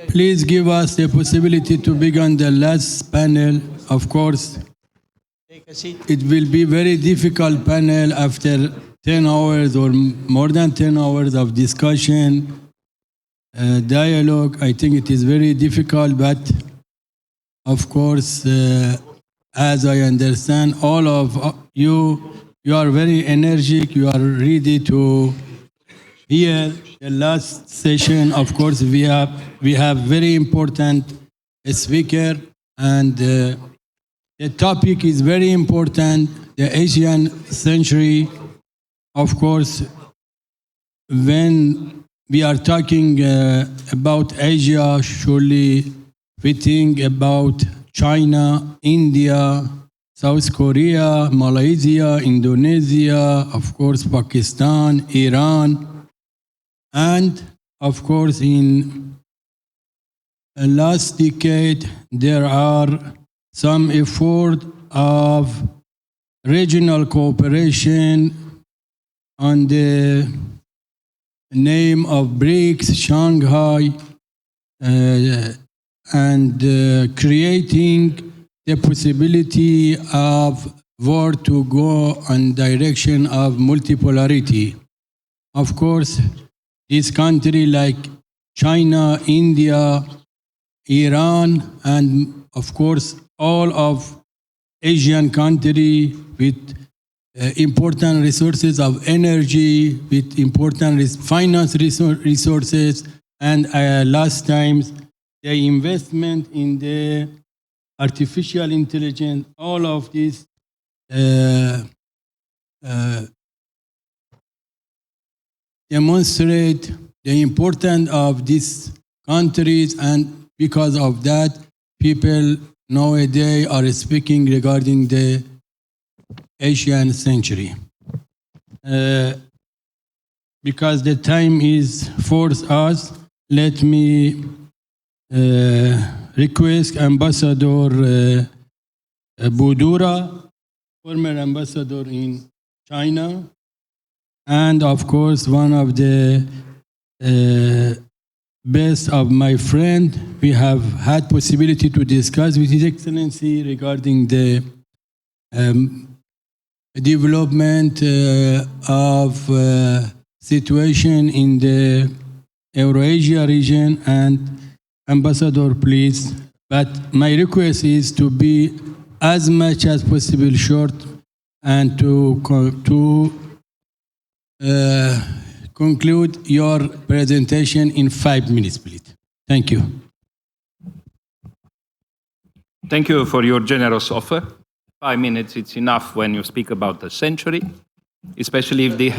Please give us the possibility to begin the last panel. Of course, it will be very difficult panel after 10 hours or more than 10 hours of discussion, dialogue. I think it is very difficult, but of course, as I understand, all of you are very energetic, you are ready to hear the last session. Of course, we have very important speaker, and the topic is very important, the Asian century. Of course, when we are talking about Asia, surely we think about China, India, South Korea, Malaysia, Indonesia, of course, Pakistan, Iran, and of course, in the last decade, there are some effort of regional cooperation on the name of BRICS, Shanghai, and creating the possibility of world to go in direction of multipolarity. Of course, this country like China, India, Iran, and of course all of Asian countries with important resources of energy, with important finance resources, and last times the investment in the artificial intelligence, all of this demonstrate the importance of these countries, and because of that, people nowadays are speaking regarding the Asian century. Because the time is forced us, let me request Ambassador Budura, former ambassador in China, and of course one of the best of my friend. We have had possibility to discuss with His Excellency regarding the development of situation in the Eurasia region. And Ambassador, please. But my request is to be as much as possible short and to conclude your presentation in 5 minutes, please. Thank you. Thank you for your generous offer. 5 minutes, it's enough when you speak about the century, especially if the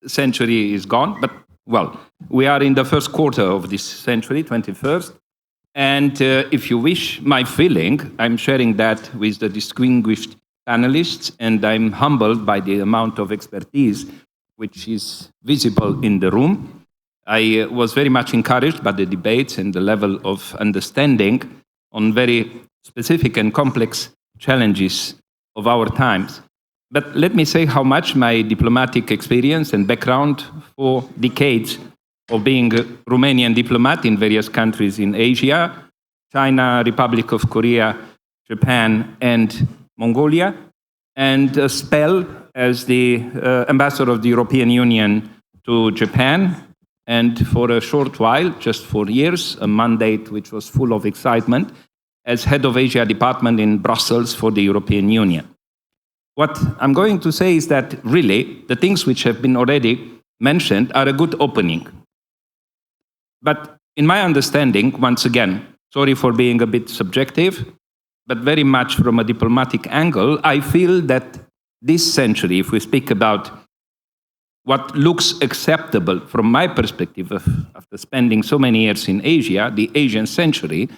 century is gone. But, well, we are in the first quarter of this century, 21st. And if you wish, my feeling, I'm sharing that with the distinguished panelists, and I'm humbled by the amount of expertise which is visible in the room. I was very much encouraged by the debates and the level of understanding on very specific and complex challenges of our times. But let me say how much my diplomatic experience and background for decades of being a Romanian diplomat in various countries in Asia, China, Republic of Korea, Japan, and Mongolia, and a spell as the ambassador of the European Union to Japan, and for a short while, just 4 years, a mandate which was full of excitement, as head of Asia Department in Brussels for the European Union. What I'm going to say is that really, the things which have been already mentioned are a good opening. But in my understanding, once again, sorry for being a bit subjective, but very much from a diplomatic angle, I feel that this century, if we speak about what looks acceptable from my perspective after spending so many years in Asia, the Asian century,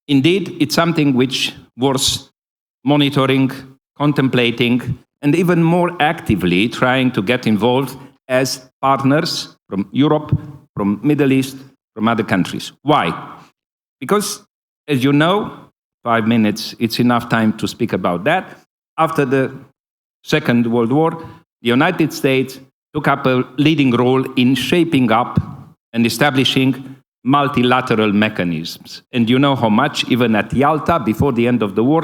indeed, it's something which was monitoring, contemplating, and even more actively trying to get involved as partners from Europe, from Middle East, from other countries. Why? Because, as you know, 5 minutes, it's enough time to speak about that. After the Second World War, the United States took up a leading role in shaping up and establishing multilateral mechanisms. And you know how much, even at Yalta, before the end of the war,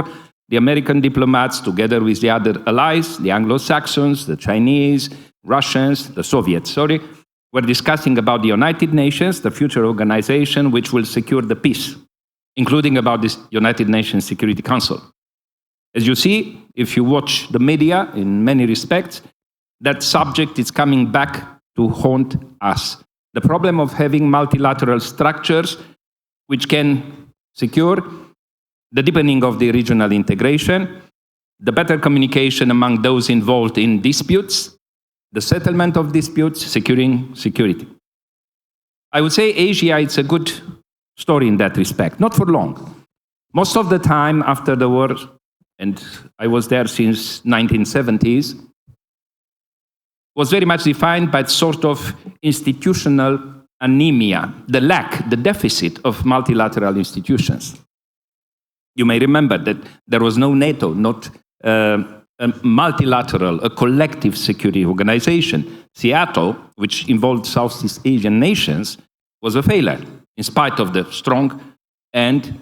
the American diplomats, together with the other allies, the Anglo-Saxons, the Chinese, Russians, the Soviets, were discussing about the United Nations, the future organization which will secure the peace, including about this United Nations Security Council. As you see, if you watch the media, in many respects, that subject is coming back to haunt us. The problem of having multilateral structures which can secure the deepening of the regional integration, the better communication among those involved in disputes, the settlement of disputes, securing security. I would say Asia, it's a good story in that respect, not for long. Most of the time after the war, and I was there since 1970s, was very much defined by sort of institutional anemia, the lack, the deficit of multilateral institutions. You may remember that there was no NATO, not a multilateral, a collective security organization. Seattle, which involved Southeast Asian nations, was a failure, in spite of the strong and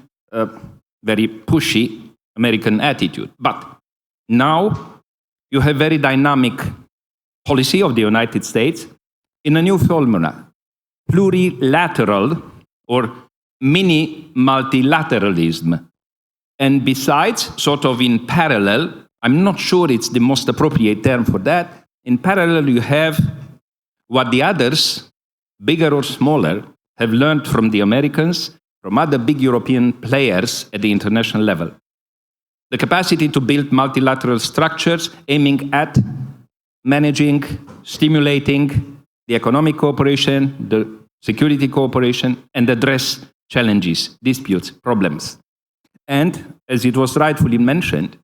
very pushy American attitude. But now you have very dynamic policy of the United States in a new formula, plurilateral or mini-multilateralism. And besides, sort of in parallel, I'm not sure it's the most appropriate term for that, in parallel you have what the others, bigger or smaller, have learned from the Americans, from other big European players at the international level. The capacity to build multilateral structures aiming at managing, stimulating the economic cooperation, the security cooperation, and address challenges, disputes, problems. And, as it was rightfully mentioned,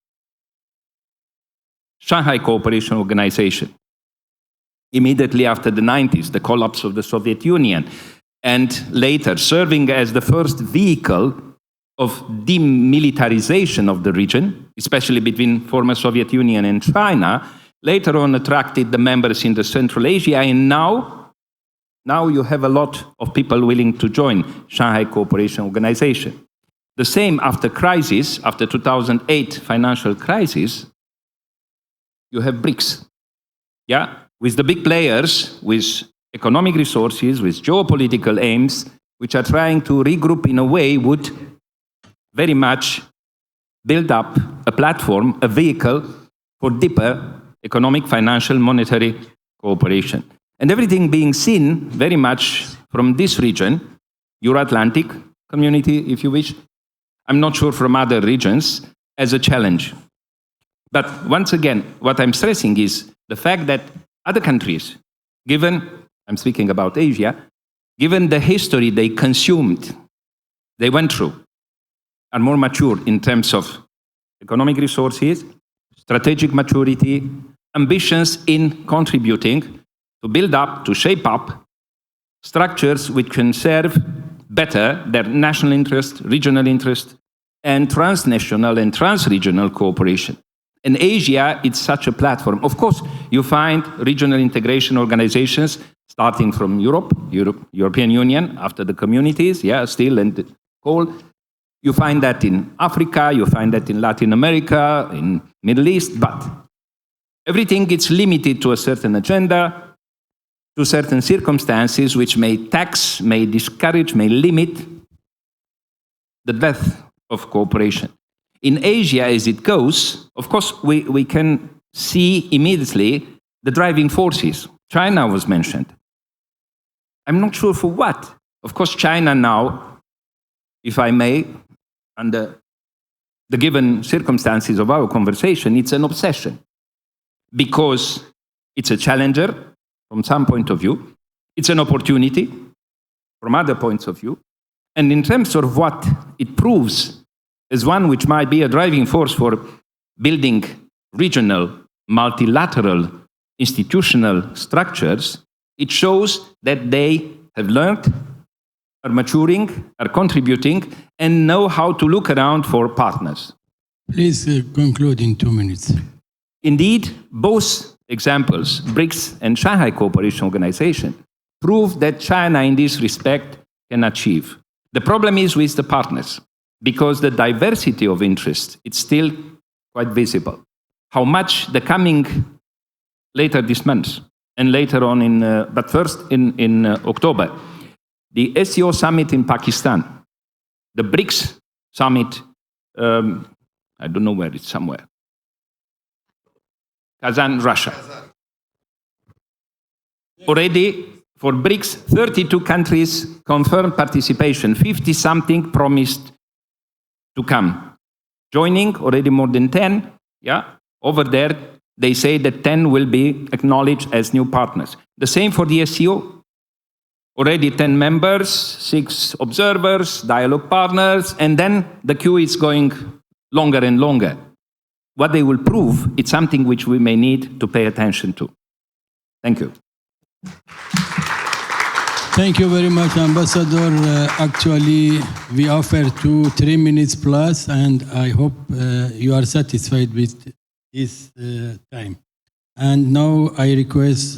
Shanghai Cooperation Organization, immediately after the 90s, the collapse of the Soviet Union, and later serving as the first vehicle of demilitarization of the region, especially between former Soviet Union and China, later on attracted the members in the Central Asia, and now you have a lot of people willing to join Shanghai Cooperation Organization. The same after crisis, after 2008 financial crisis, you have BRICS. Yeah, with the big players, with economic resources, with geopolitical aims, which are trying to regroup in a way would very much build up a platform, a vehicle for deeper economic, financial, monetary cooperation. And everything being seen very much from this region, Euro-Atlantic community, if you wish, I'm not sure from other regions, as a challenge. But once again, what I'm stressing is the fact that other countries, given, I'm speaking about Asia, given the history they consumed, they went through, are more mature in terms of economic resources, strategic maturity, ambitions in contributing to build up, to shape up structures which can serve better their national interest, regional interest, and transnational and transregional cooperation. In Asia, it's such a platform. Of course, you find regional integration organizations starting from European Union, after the communities, still and coal. You find that in Africa, you find that in Latin America, in Middle East, but everything gets limited to a certain agenda, to certain circumstances which may tax, may discourage, may limit the depth of cooperation. In Asia, as it goes, of course, we can see immediately the driving forces. China was mentioned. I'm not sure for what. Of course, China now, if I may, under the given circumstances of our conversation, it's an obsession. Because it's a challenger from some point of view, it's an opportunity from other points of view, and in terms of what it proves as one which might be a driving force for building regional, multilateral, institutional structures, it shows that they have learned, are maturing, are contributing, and know how to look around for partners. Please conclude in 2 minutes. Indeed, both examples, BRICS and Shanghai Cooperation Organization, prove that China in this respect can achieve. The problem is with the partners, because the diversity of interest is still quite visible. How much the coming later this month and later on but first in October, the SCO summit in Pakistan, the BRICS Summit, I don't know where it's somewhere. Kazan, Russia. Already for BRICS, 32 countries confirmed participation, 50-something promised to come. Joining already more than 10, yeah. Over there, they say that 10 will be acknowledged as new partners. The same for the SCO. Already 10 members, 6 observers, dialogue partners, and then the queue is going longer and longer. What they will prove, it's something which we may need to pay attention to. Thank you. Thank you very much, Ambassador. Actually, we offer 2-3 minutes plus, and I hope you are satisfied with this time. And now I request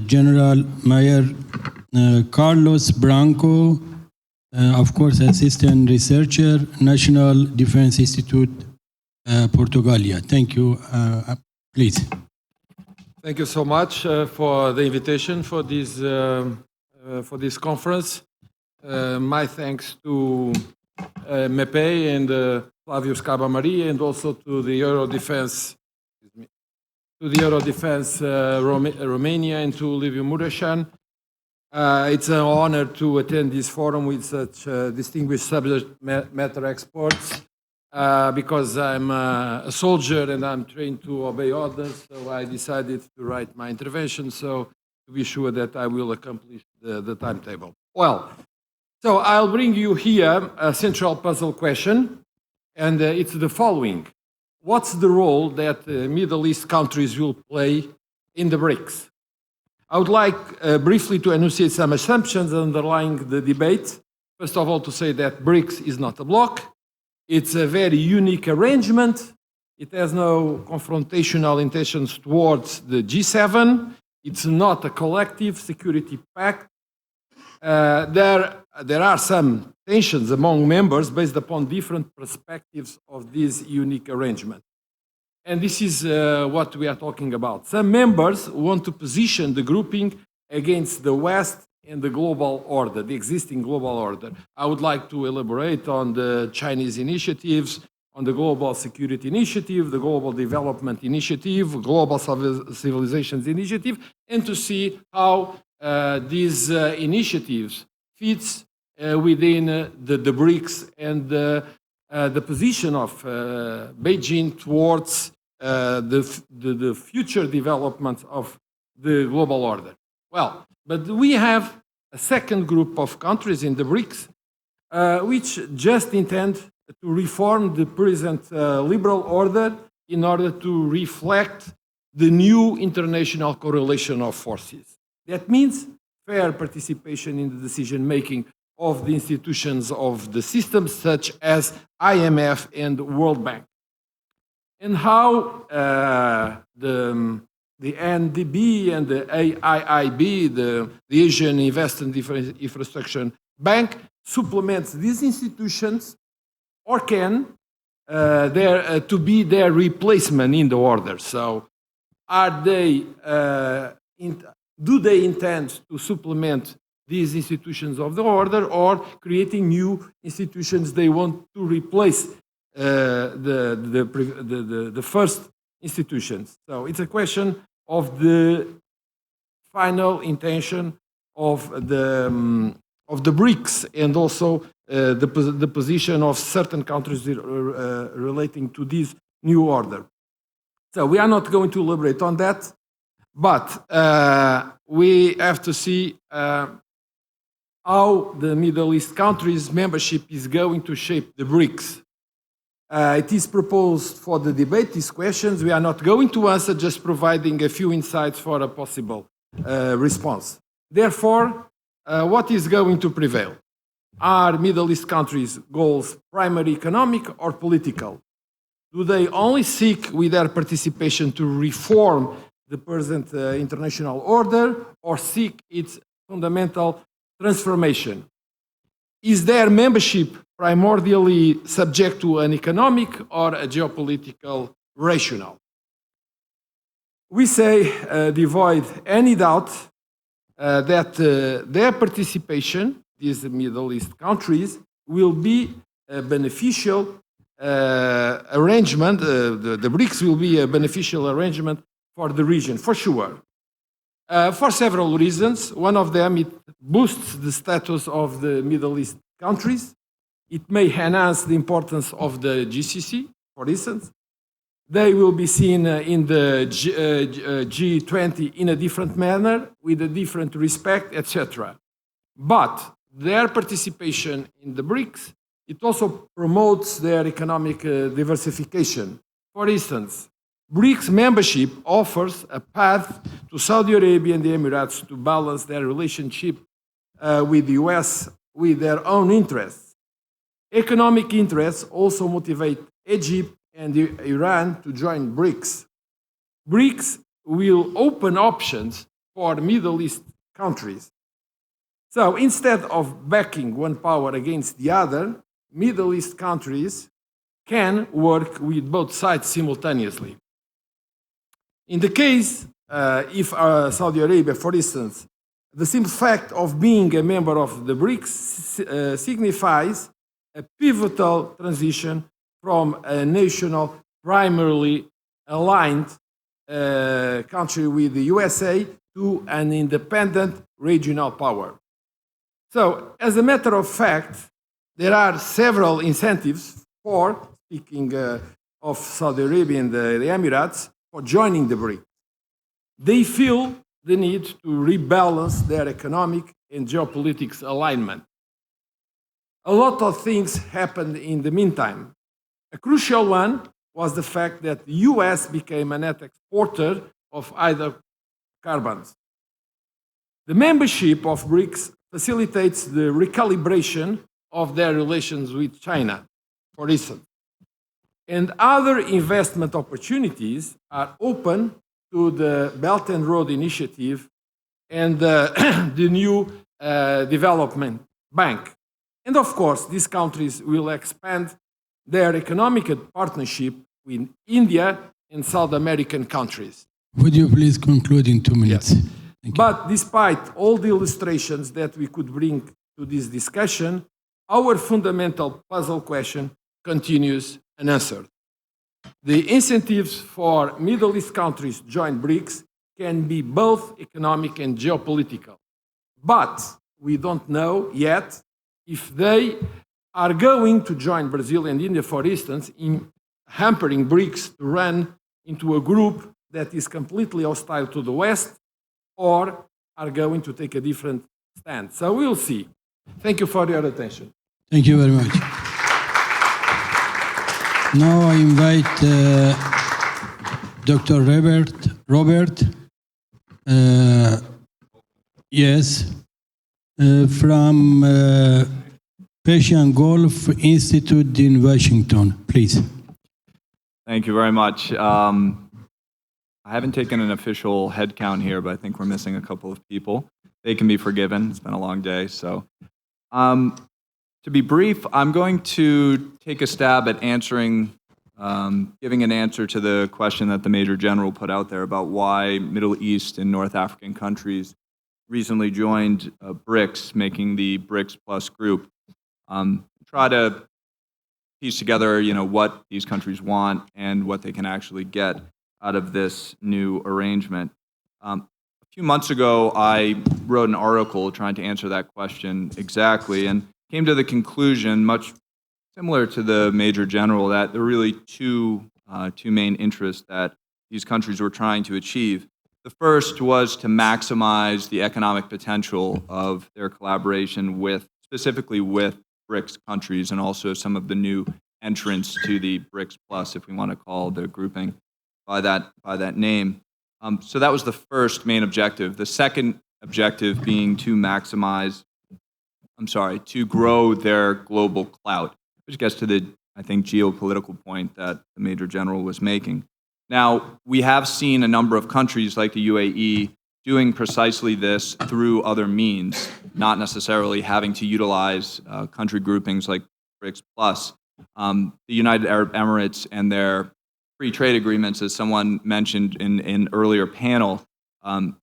General Mayor Carlos Branco, of course, Assistant Researcher, National Defense Institute, Portugalia. Thank you. Please. Thank you so much for the invitation for this conference. My thanks to MEPEI and Flavio Scabamari, and also to the Eurodefense, Romania, and to Liviu Mureșan. It's an honor to attend this forum with such distinguished subject matter experts. Because I'm a soldier and I'm trained to obey orders, so I decided to write my intervention so to be sure that I will accomplish the timetable. Well, so I'll bring you here a central puzzle question, and it's the following. What's the role that Middle East countries will play in the BRICS? I would like briefly to enunciate some assumptions underlying the debate. First of all, to say that BRICS is not a bloc. It's a very unique arrangement. It has no confrontational intentions towards the G7. It's not a collective security pact. There are some tensions among members based upon different perspectives of this unique arrangement. And this is what we are talking about. Some members want to position the grouping against the West and the global order, the existing global order. I would like to elaborate on the Chinese initiatives, on the Global Security Initiative, the Global Development Initiative, Global Civilizations Initiative, and to see how these initiatives fits within the BRICS and the position of Beijing towards the future development of the global order. Well, but we have a second group of countries in the BRICS which just intend to reform the present liberal order in order to reflect the new international correlation of forces. That means fair participation in the decision-making of the institutions of the system, such as IMF and World Bank. And how the NDB and the AIIB, the Asian Investment Infrastructure Bank, supplements these institutions or can to be their replacement in the order. So are they, do they intend to supplement these institutions of the order, or creating new institutions they want to replace the first institutions? So it's a question of the final intention of the BRICS, and also the position of certain countries relating to this new order. So we are not going to elaborate on that, but we have to see how the Middle East countries' membership is going to shape the BRICS. It is proposed for the debate, these questions. We are not going to answer, just providing a few insights for a possible response. Therefore, what is going to prevail? Are Middle East countries' goals primary economic or political? Do they only seek with their participation to reform the present international order, or seek its fundamental transformation. Is their membership primordially subject to an economic or a geopolitical rationale? We say, devoid any doubt, that their participation, these Middle East countries, will be a beneficial arrangement. The BRICS will be a beneficial arrangement for the region, for sure. For several reasons. One of them, it boosts the status of the Middle East countries. It may enhance the importance of the GCC, for instance. They will be seen in the G20 in a different manner, with a different respect, etc. But their participation in the BRICS, it also promotes their economic diversification. For instance, BRICS membership offers a path to Saudi Arabia and the Emirates to balance their relationship with the US with their own interests. Economic interests also motivate Egypt and Iran to join BRICS. BRICS will open options for Middle East countries. So instead of backing one power against the other, Middle East countries can work with both sides simultaneously. In the case, if Saudi Arabia, for instance, the simple fact of being a member of the BRICS signifies a pivotal transition from a national, primarily aligned country with the USA to an independent regional power. So, as a matter of fact, there are several incentives for, speaking of Saudi Arabia and the Emirates, for joining the BRICS. They feel the need to rebalance their economic and geopolitics alignment. A lot of things happened in the meantime. A crucial one was the fact that the US became a net exporter of hydrocarbons. The membership of BRICS facilitates the recalibration of their relations with China, for instance. And other investment opportunities are open to the Belt and Road Initiative and the new development bank. And of course, these countries will expand their economic partnership with India and South American countries. Would you please conclude in 2 minutes? Yes. Thank you. But despite all the illustrations that we could bring to this discussion, our fundamental puzzle question continues unanswered. The incentives for Middle East countries to join BRICS can be both economic and geopolitical. But we don't know yet if they are going to join Brazil and India, for instance, in hampering BRICS to run into a group that is completely hostile to the West, or are going to take a different stand. So we'll see. Thank you for your attention. Thank you very much. Now I invite Dr. Robert. Yes, from Persian Gulf Institute in Washington, please. Thank you very much. I haven't taken an official head count here, but I think we're missing a couple of people. They can be forgiven. It's been a long day. So to be brief, I'm going to take a stab at answering, giving an answer to the question that the Major General put out there about why Middle East and North African countries recently joined BRICS, making the BRICS Plus group. Try to piece together, what these countries want and what they can actually get out of this new arrangement. A few months ago, I wrote an article trying to answer that question exactly and came to the conclusion, much similar to the Major General, that there are really two main interests that these countries were trying to achieve. The first was to maximize the economic potential of their collaboration specifically with BRICS countries and also some of the new entrants to the BRICS Plus, if we want to call the grouping by that name. So that was the first main objective. The second objective being to to grow their global clout, which gets to the, I think, geopolitical point that the Major General was making. Now, we have seen a number of countries like the UAE doing precisely this through other means, not necessarily having to utilize country groupings like BRICS Plus. The United Arab Emirates and their free trade agreements, as someone mentioned in an earlier panel,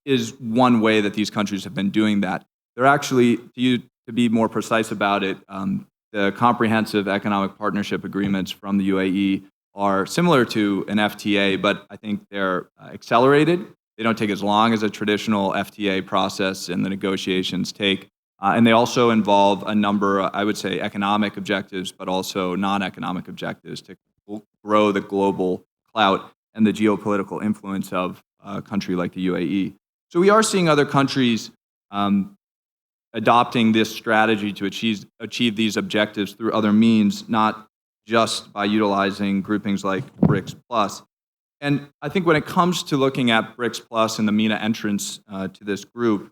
is one way that these countries have been doing that. They're actually, to be more precise about it, the comprehensive economic partnership agreements from the UAE are similar to an FTA, but I think they're accelerated. They don't take as long as a traditional FTA process and the negotiations take. And they also involve a number, I would say, economic objectives, but also non-economic objectives to grow the global clout and the geopolitical influence of a country like the UAE. So we are seeing other countries adopting this strategy to achieve these objectives through other means, not just by utilizing groupings like BRICS Plus. And I think when it comes to looking at BRICS Plus and the MENA entrance to this group,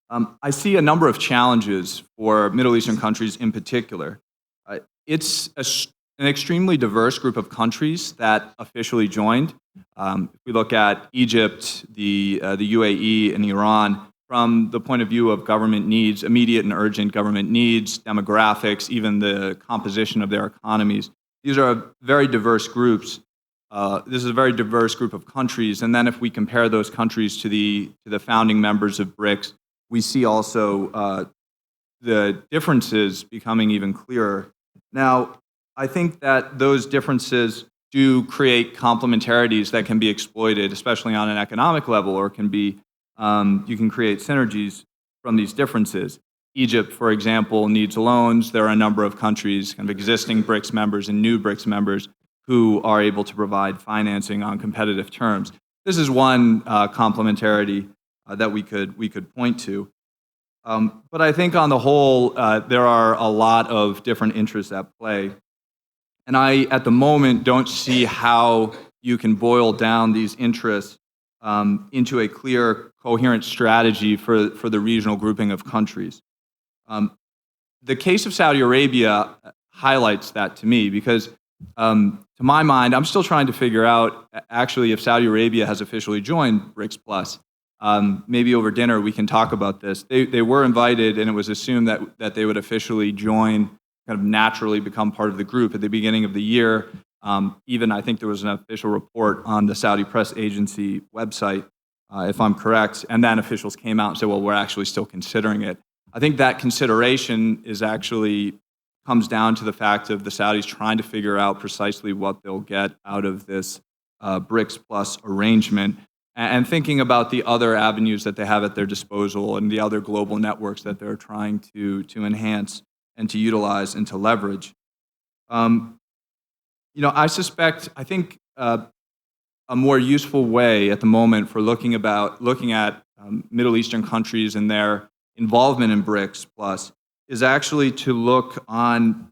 I see a number of challenges for Middle Eastern countries in particular. It's an extremely diverse group of countries that officially joined. If we look at Egypt, the UAE, and Iran, from the point of view of government needs, immediate and urgent government needs, demographics, even the composition of their economies, these are very diverse groups. This is a very diverse group of countries. And then if we compare those countries to the founding members of BRICS, we see also the differences becoming even clearer. Now, I think that those differences do create complementarities that can be exploited, especially on an economic level, or can be you can create synergies from these differences. Egypt, for example, needs loans. There are a number of countries, kind of existing BRICS members and new BRICS members, who are able to provide financing on competitive terms. This is one complementarity that we could point to. But I think on the whole, there are a lot of different interests at play. And I, at the moment, don't see how you can boil down these interests into a clear, coherent strategy for the regional grouping of countries. The case of Saudi Arabia highlights that to me because, to my mind, I'm still trying to figure out actually if Saudi Arabia has officially joined BRICS Plus. Maybe over dinner we can talk about this. They were invited, and it was assumed that they would officially join, kind of naturally become part of the group at the beginning of the year. Even I think there was an official report on the Saudi press agency website, if I'm correct, and then officials came out and said, well, we're actually still considering it. I think that consideration is actually comes down to the fact of the Saudis trying to figure out precisely what they'll get out of this BRICS Plus arrangement, and thinking about the other avenues that they have at their disposal and the other global networks that they're trying to enhance and to utilize and to leverage. I think a more useful way at the moment for looking at Middle Eastern countries and their involvement in BRICS Plus is actually to look on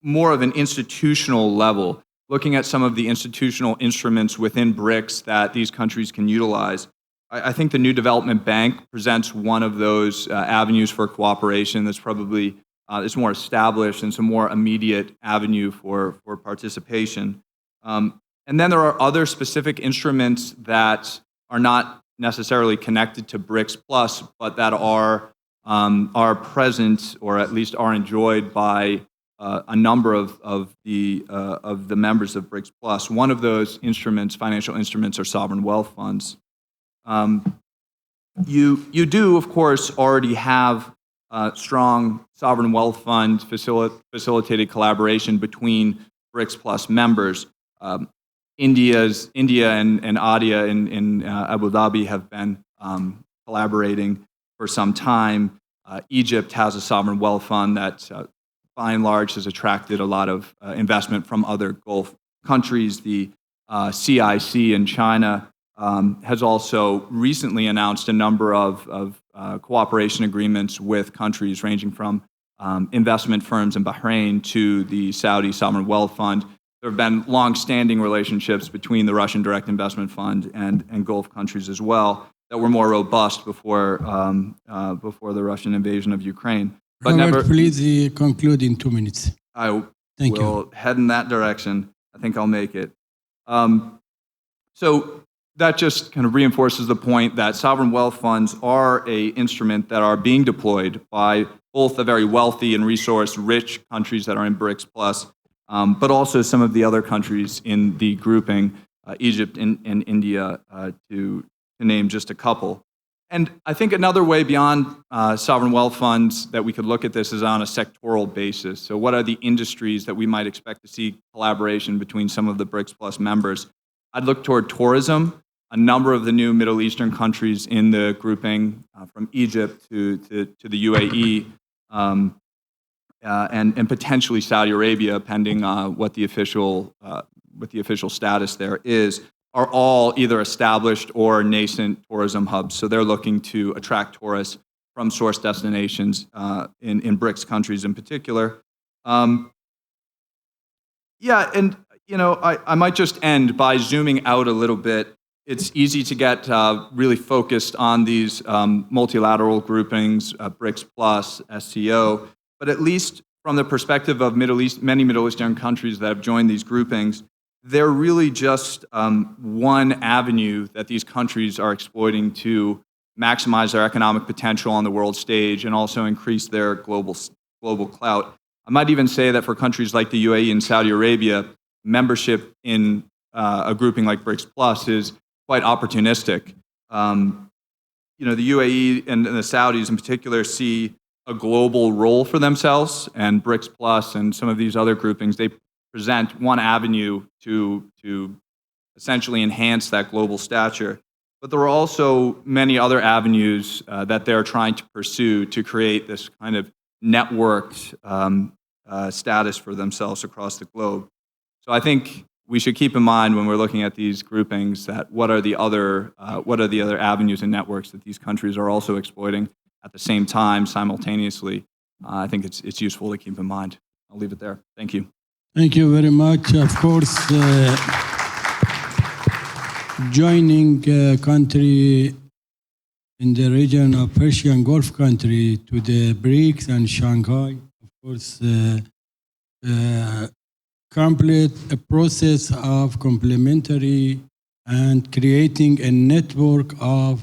more of an institutional level, looking at some of the institutional instruments within BRICS that these countries can utilize. I think the New Development Bank presents one of those avenues for cooperation that's probably it's more established and some more immediate avenue for participation. And then there are other specific instruments that are not necessarily connected to BRICS Plus, but that are present or at least are enjoyed by a number of the members of BRICS Plus. One of those instruments, financial instruments, are sovereign wealth funds. You do, of course, already have strong sovereign wealth fund facilitated collaboration between BRICS Plus members. India and ADIA in Abu Dhabi have been collaborating for some time. Egypt has a sovereign wealth fund that, by and large, has attracted a lot of investment from other Gulf countries. The CIC in China has also recently announced a number of cooperation agreements with countries ranging from investment firms in Bahrain to the Saudi Sovereign Wealth Fund. There have been long-standing relationships between the Russian Direct Investment Fund and Gulf countries as well that were more robust before the Russian invasion of Ukraine. But Robert, please conclude in 2 minutes. I Thank will you. head in that direction. I think I'll make it. So that just kind of reinforces the point that sovereign wealth funds are an instrument that are being deployed by both the very wealthy and resource-rich countries that are in BRICS Plus, but also some of the other countries in the grouping, Egypt and India, to name just a couple. And I think another way beyond sovereign wealth funds that we could look at this is on a sectoral basis. So what are the industries that we might expect to see collaboration between some of the BRICS Plus members? I'd look toward tourism. A number of the new Middle Eastern countries in the grouping, from Egypt to the UAE, and potentially Saudi Arabia, pending what the official status there is, are all either established or nascent tourism hubs. So they're looking to attract tourists from source destinations in BRICS countries in particular. Yeah, and I might just end by zooming out a little bit. It's easy to get really focused on these multilateral groupings, BRICS Plus, SCO, but at least from the perspective of many Middle Eastern countries that have joined these groupings, they're really just one avenue that these countries are exploiting to maximize their economic potential on the world stage and also increase their global clout. I might even say that for countries like the UAE and Saudi Arabia, membership in a grouping like BRICS Plus is quite opportunistic. The UAE and the Saudis in particular see a global role for themselves, and BRICS Plus and some of these other groupings, they present one avenue to essentially enhance that global stature. But there are also many other avenues that they're trying to pursue to create this kind of networked status for themselves across the globe. So I think we should keep in mind when we're looking at these groupings that what are the other avenues and networks that these countries are also exploiting at the same time, simultaneously. I think it's useful to keep in mind. I'll leave it there. Thank you. Thank you very much. Of course, joining a country in the region of Persian Gulf country to the BRICS and Shanghai, of course, complete a process of complementary and creating a network of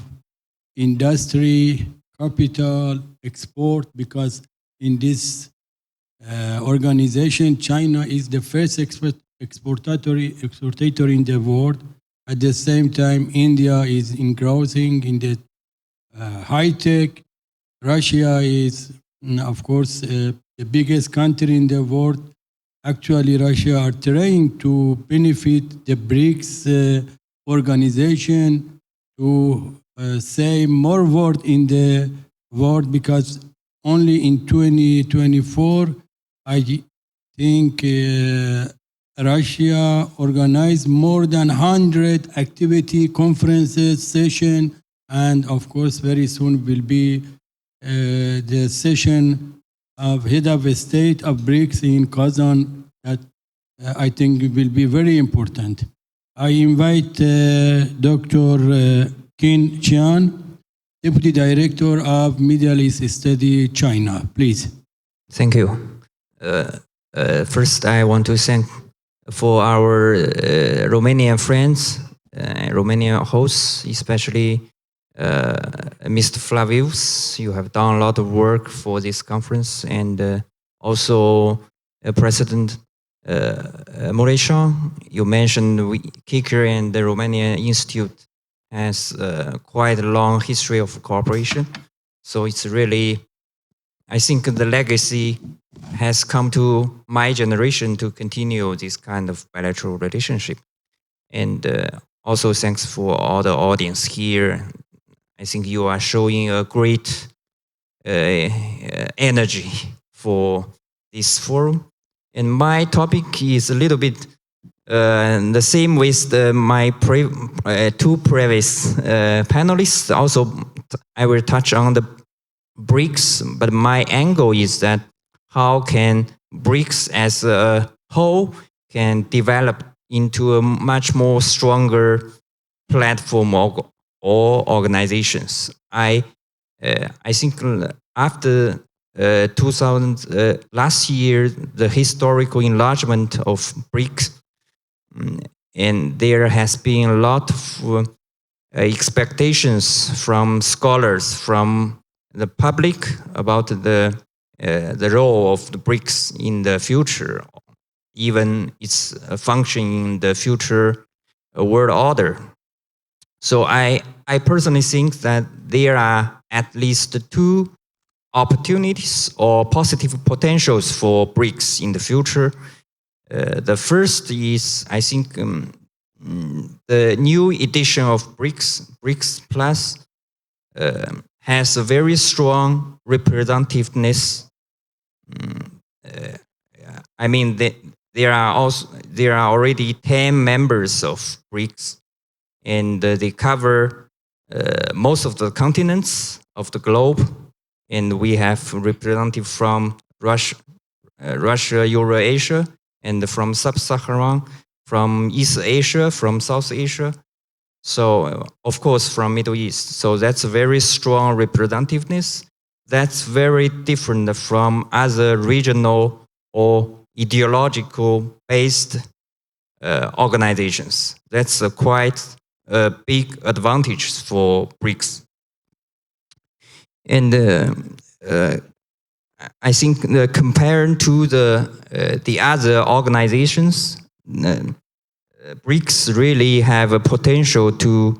industry, capital, export, because in this organization, China is the first exportator in the world. At the same time, India is engrossing in the high tech. Russia is, of course, the biggest country in the world. Actually, Russia are trying to benefit the BRICS organization to say more word in the world, because only in 2024, I think Russia organized more than 100 activity, conferences, session, and of course, very soon will be the session of head of state of BRICS in Kazan that I think will be very important. I invite Dr. Qin Qian, Deputy Director of Middle East Study, China. Please. Thank you. First, I want to thank for our Romanian friends, Romanian hosts, especially Mr. Flavius. You have done a lot of work for this conference, and also President Mureșan. You mentioned KICR and the Romanian Institute has quite a long history of cooperation. So it's really, I think the legacy has come to my generation to continue this kind of bilateral relationship. And also thanks for all the audience here. I think you are showing a great energy for this forum. And my topic is a little bit the same with my two previous panelists. Also, I will touch on the BRICS, but my angle is that how can BRICS as a whole can develop into a much more stronger platform or organizations. I think after 2000 last year, the historical enlargement of BRICS, and there has been a lot of expectations from scholars, from the public about the role of the BRICS in the future, even its function in the future world order. So I personally think that there are at least two opportunities or positive potentials for BRICS in the future. The first is, I think, the new edition of BRICS Plus, has a very strong representativeness. I mean, there are already 10 members of BRICS, and they cover most of the continents of the globe. And we have representatives from Russia, Eurasia, and from Sub-Saharan, from East Asia, from South Asia. So, of course, from Middle East. So that's a very strong representativeness. That's very different from other regional or ideological based organizations. That's quite a big advantage for BRICS. And I think compared to the other organizations, BRICS really have a potential to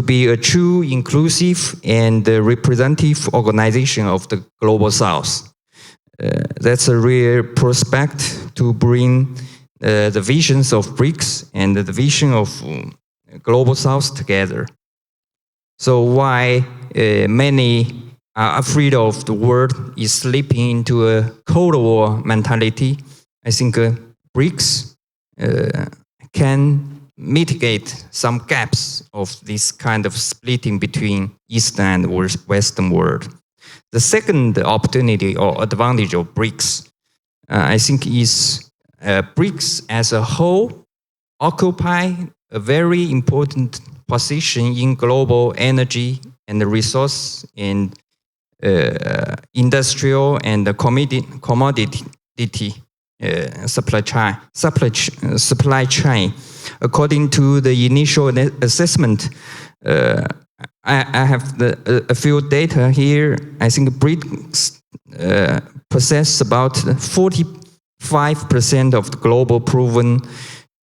be a true inclusive and representative organization of the global South. That's a real prospect to bring the visions of BRICS and the vision of global South together. So why many are afraid of the world is slipping into a Cold War mentality, I think BRICS can mitigate some gaps of this kind of splitting between Eastern and Western world. The second opportunity or advantage of BRICS, I think, is BRICS as a whole occupy a very important position in global energy and resource and industrial and commodity supply chain. According to the initial assessment, I have a few data here. I think BRICS possess about 45% of the global proven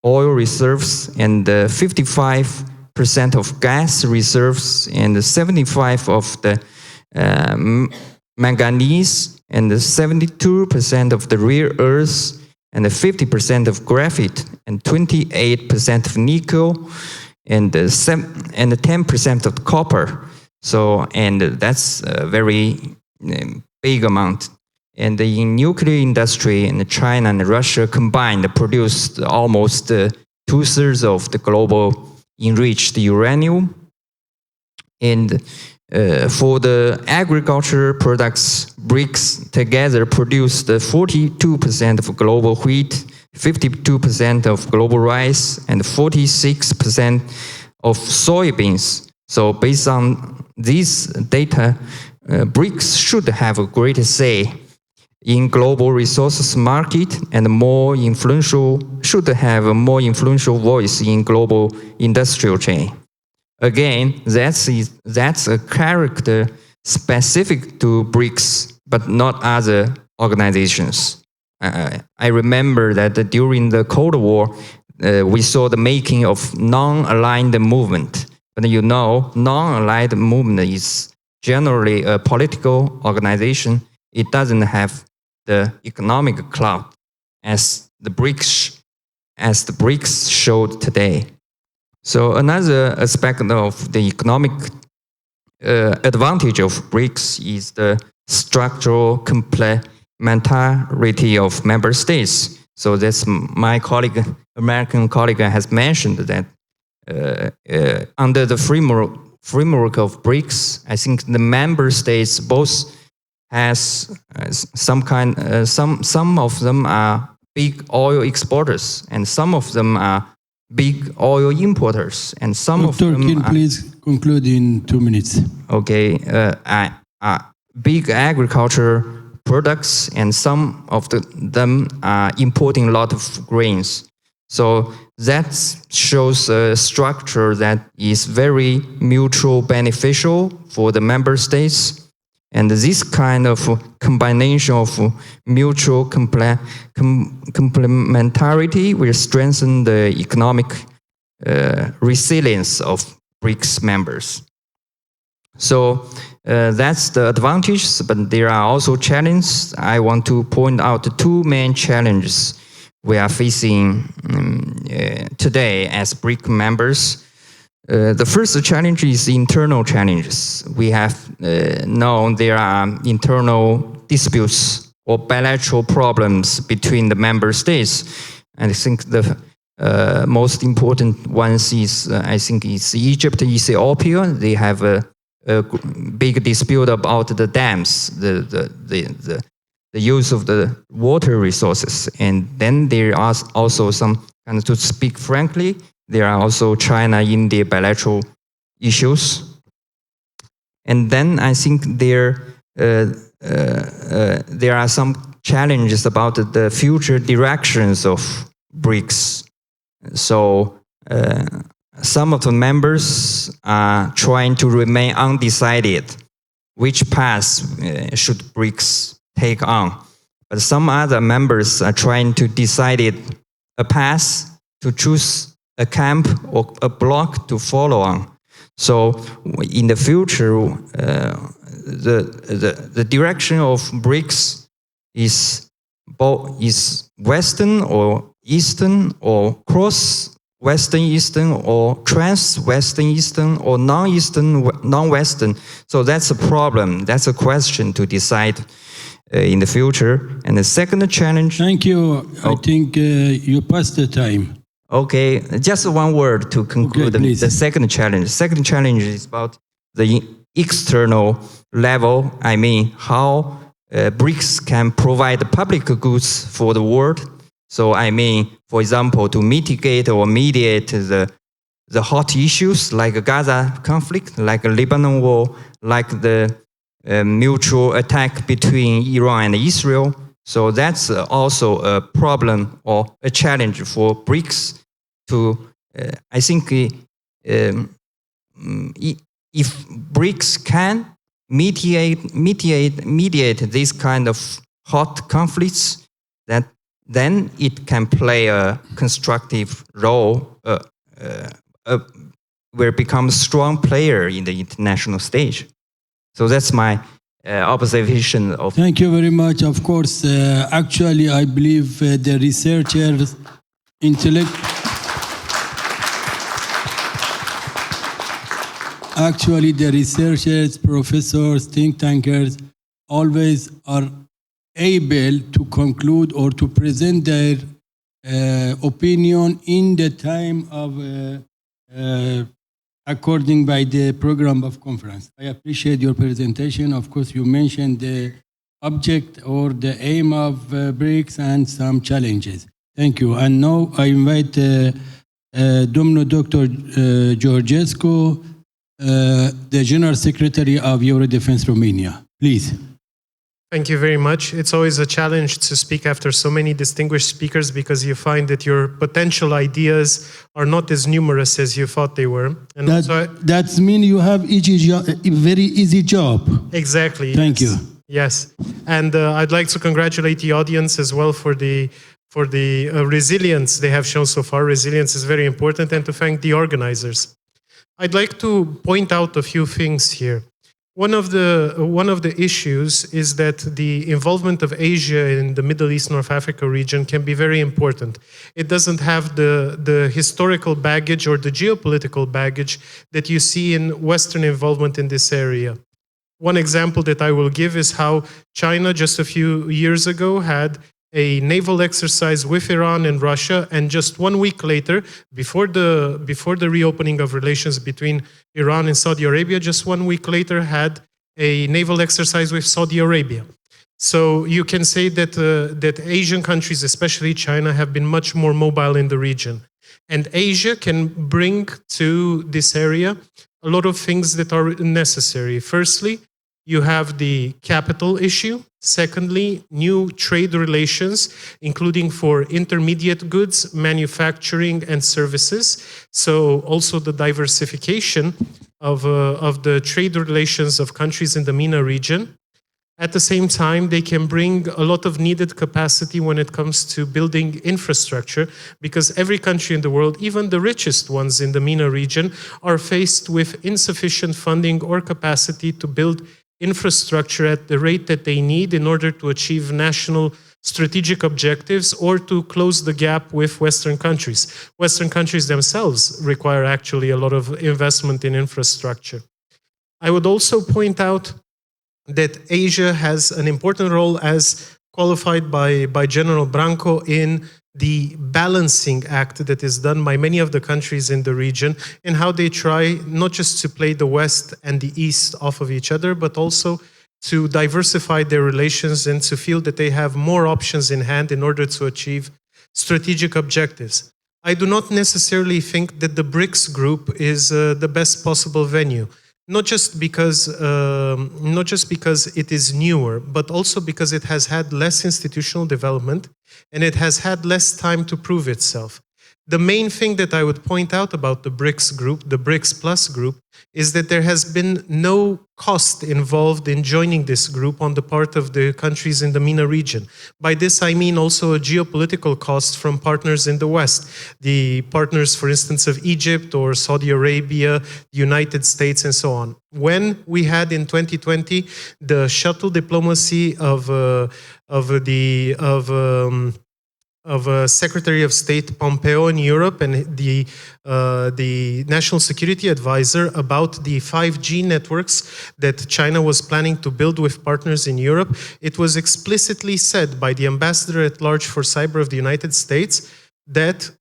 oil reserves and 55% of gas reserves and 75% of the manganese and 72% of the rare earths and 50% of graphite and 28% of nickel and 10% of copper. So, and that's a very big amount. And in nuclear industry, in China and Russia combined produced almost 2/3 of the global enriched uranium. And for the agriculture products, BRICS together produced 42% of global wheat, 52% of global rice, and 46% of soybeans. So based on these data, BRICS should have a greater say in global resources market and should have a more influential voice in global industrial chain. Again, that's a character specific to BRICS, but not other organizations. I remember that during the Cold War, we saw the making of non-aligned movement. But you know, non-aligned movement is generally a political organization. It doesn't have the economic clout as the BRICS showed today. So another aspect of the economic advantage of BRICS is the structural complementarity of member states. So that's my colleague, American colleague, has mentioned that under the framework of BRICS, I think the member states both has some of them are big oil exporters, and some of them are big oil importers, and some Dr. of them Kim, please conclude in 2 minutes. Okay, big agriculture products, and some of them are importing a lot of grains. So that shows a structure that is very mutual beneficial for the member states. And this kind of combination of mutual complementarity will strengthen the economic resilience of BRICS members. So that's the advantages, but there are also challenges. I want to point out the two main challenges we are facing today as BRIC members. The first challenge is internal challenges. We have known there are internal disputes or bilateral problems between the member states. And I think the most important ones is, is Egypt, Ethiopia. They have a big dispute about the dams, the use of the water resources. And then there are also some, and to speak frankly, there are also China-India bilateral issues. And then I think there are some challenges about the future directions of BRICS. So some of the members are trying to remain undecided which path should BRICS take on. But some other members are trying to decide a path to choose a camp or a block to follow on. So in the future, the direction of BRICS is Western or Eastern or cross-Western Eastern or trans-Western Eastern or non-Eastern, non-Western. So that's a problem. That's a question to decide in the future. And the second challenge... Thank you. I think you passed the time. Okay, just one word to conclude the second challenge. The second challenge is about the external level. I mean, how BRICS can provide public goods for the world. So I mean, for example, to mitigate or mediate the hot issues like the Gaza conflict, like the Lebanon war, like the mutual attack between Iran and Israel. So that's also a problem or a challenge for BRICS to, I think, if BRICS can mediate this kind of hot conflicts, then it can play a constructive role, will become a strong player in the international stage. So that's my observation of. Thank you very much. Of course, actually, I believe the researchers, actually, the researchers, professors, think tankers, always are able to conclude or to present their opinion in the time of according by the program of conference. I appreciate your presentation. Of course, you mentioned the object or the aim of BRICS and some challenges. Thank you. And now I invite Domnul Dr. Georgescu, the General Secretary of Eurodefense Romania. Please. Thank you very much. It's always a challenge to speak after so many distinguished speakers because you find that your potential ideas are not as numerous as you thought they were. And that means you have a very easy job. Exactly. Thank you. Yes. And I'd like to congratulate the audience as well for the resilience they have shown so far. Resilience is very important, and to thank the organizers. I'd like to point out a few things here. One of the issues is that the involvement of Asia in the Middle East, North Africa region can be very important. It doesn't have the historical baggage or the geopolitical baggage that you see in Western involvement in this area. One example that I will give is how China just a few years ago had a naval exercise with Iran and Russia, and just 1 week later, before the reopening of relations between Iran and Saudi Arabia, just 1 week later had a naval exercise with Saudi Arabia. So you can say that that Asian countries, especially China, have been much more mobile in the region. And Asia can bring to this area a lot of things that are necessary. Firstly, you have the capital issue. Secondly, new trade relations, including for intermediate goods, manufacturing, and services. So also the diversification of the trade relations of countries in the MENA region. At the same time, they can bring a lot of needed capacity when it comes to building infrastructure, because every country in the world, even the richest ones in the MENA region, are faced with insufficient funding or capacity to build infrastructure at the rate that they need in order to achieve national strategic objectives or to close the gap with Western countries. Western countries themselves require actually a lot of investment in infrastructure. I would also point out that Asia has an important role, as qualified by General Branco, in the balancing act that is done by many of the countries in the region, and how they try not just to play the West and the East off of each other, but also to diversify their relations and to feel that they have more options in hand in order to achieve strategic objectives. I do not necessarily think that the BRICS group is the best possible venue. Not just because it is newer, but also because it has had less institutional development and it has had less time to prove itself. The main thing that I would point out about the BRICS group, the BRICS Plus group, is that there has been no cost involved in joining this group on the part of the countries in the MENA region. By this I mean also a geopolitical cost from partners in the West. The partners, for instance, of Egypt or Saudi Arabia, the United States, and so on. When we had in 2020 the shuttle diplomacy of Secretary of State Pompeo in Europe and the National Security Advisor about the 5G networks that China was planning to build with partners in Europe, it was explicitly said by the Ambassador at Large for Cyber of the United States that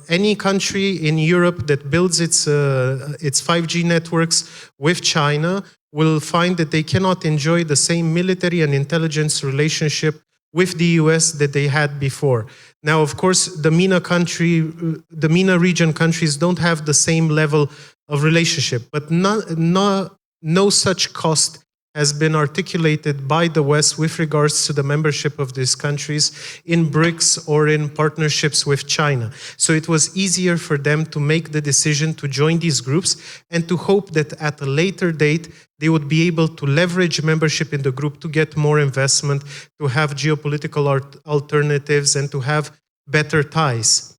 any country in Europe that builds its 5G networks with China will find that they cannot enjoy the same military and intelligence relationship with the US that they had before. Now, of course, the MENA region countries don't have the same level of relationship, but no such cost has been articulated by the West with regards to the membership of these countries in BRICS or in partnerships with China. So it was easier for them to make the decision to join these groups and to hope that at a later date, they would be able to leverage membership in the group to get more investment, to have geopolitical alternatives, and to have better ties.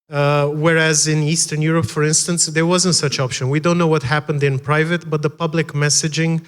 Whereas in Eastern Europe, for instance, there wasn't such option. We don't know what happened in private, but the public messaging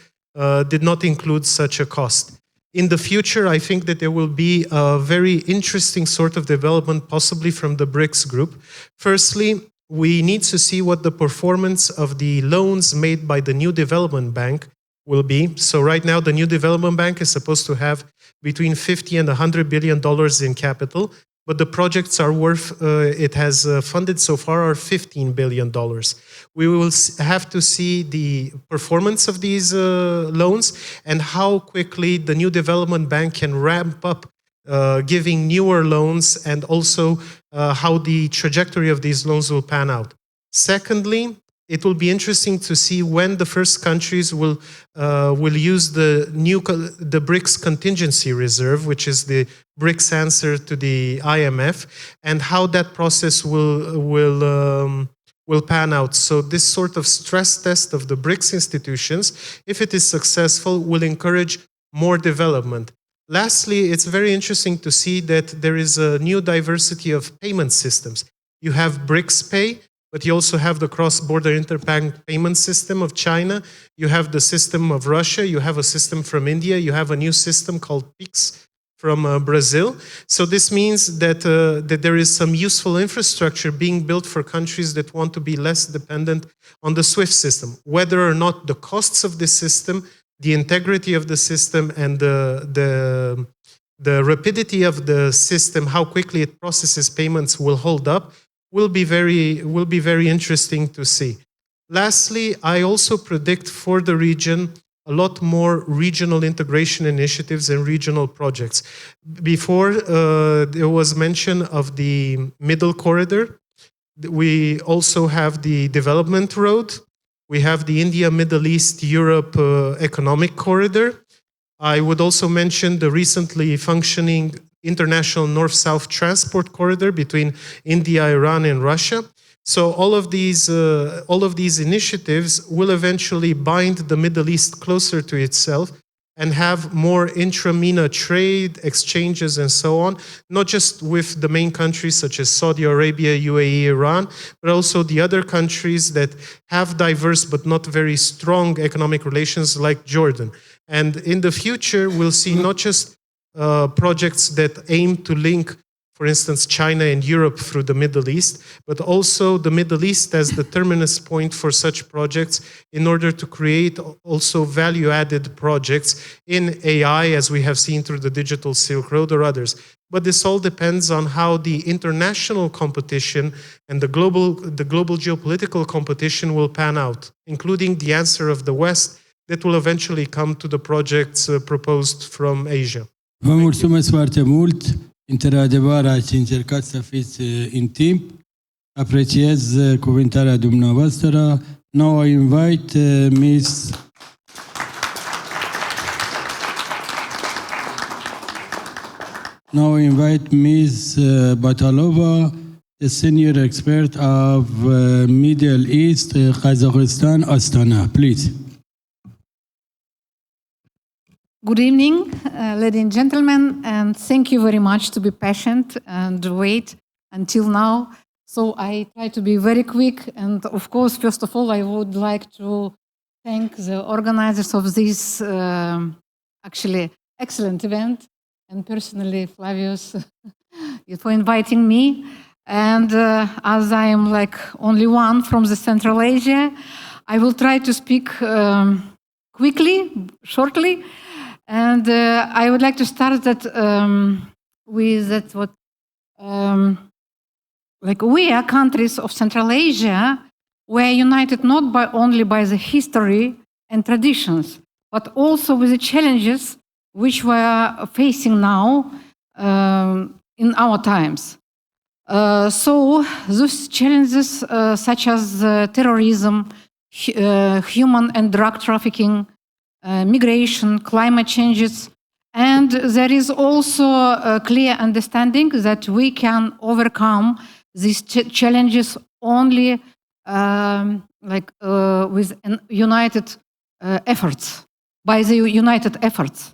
did not include such a cost. In the future, I think that there will be a very interesting sort of development, possibly from the BRICS group. Firstly, we need to see what the performance of the loans made by the New Development Bank will be. So right now, the New Development Bank is supposed to have between $50 and $100 billion in capital, but the projects are worth, it has funded so far, are $15 billion. We will have to see the performance of these loans and how quickly the New Development Bank can ramp up giving newer loans, and also how the trajectory of these loans will pan out. Secondly, it will be interesting to see when the first countries will use the BRICS contingency reserve, which is the BRICS answer to the IMF, and how that process will pan out. So this sort of stress test of the BRICS institutions, if it is successful, will encourage more development. Lastly, it's very interesting to see that there is a new diversity of payment systems. You have BRICS Pay, but you also have the cross-border interbank payment system of China. You have the system of Russia. You have a system from India. You have a new system called PIX from Brazil. So this means that, that there is some useful infrastructure being built for countries that want to be less dependent on the SWIFT system. Whether or not the costs of this system, the integrity of the system, and the rapidity of the system, how quickly it processes payments, will hold up, will be very interesting to see. Lastly, I also predict for the region a lot more regional integration initiatives and regional projects. Before, there was mention of the Middle Corridor. We also have the Development Road. We have the India, Middle East, Europe Economic Corridor. I would also mention the recently functioning international north-south transport corridor between India, Iran, and Russia. So all of these initiatives will eventually bind the Middle East closer to itself and have more intra-MENA trade, exchanges, and so on, not just with the main countries such as Saudi Arabia, UAE, Iran, but also the other countries that have diverse but not very strong economic relations like Jordan. And in the future, we'll see not just projects that aim to link, for instance, China and Europe through the Middle East, but also the Middle East as the terminus point for such projects in order to create also value-added projects in AI, as we have seen through the Digital Silk Road or others. But this all depends on how the international competition and the global geopolitical competition will pan out, including the answer of the West that will eventually come to the projects proposed from Asia. Vă mulțumesc foarte mult. Într-adevăr, ați încercat să fiți în timp. Apreciez cuvântarea dumneavoastră. Now I invite Ms. Batalova, a senior expert of Middle East, Kazakhstan, Astana. Please. Good evening, ladies and gentlemen, and thank you very much to be patient and wait until now. So I try to be very quick, and of course, first of all, I would like to thank the organizers of this actually excellent event, and personally, Flavius, for inviting me. And as I am like only one from the Central Asia, I will try to speak quickly, shortly. And I would like to start that with that what like we are countries of Central Asia were united not only by the history and traditions, but also with the challenges which we are facing now in our times. So those challenges such as terrorism, human and drug trafficking, migration, climate changes, and there is also a clear understanding that we can overcome these challenges only with united efforts, by the united efforts.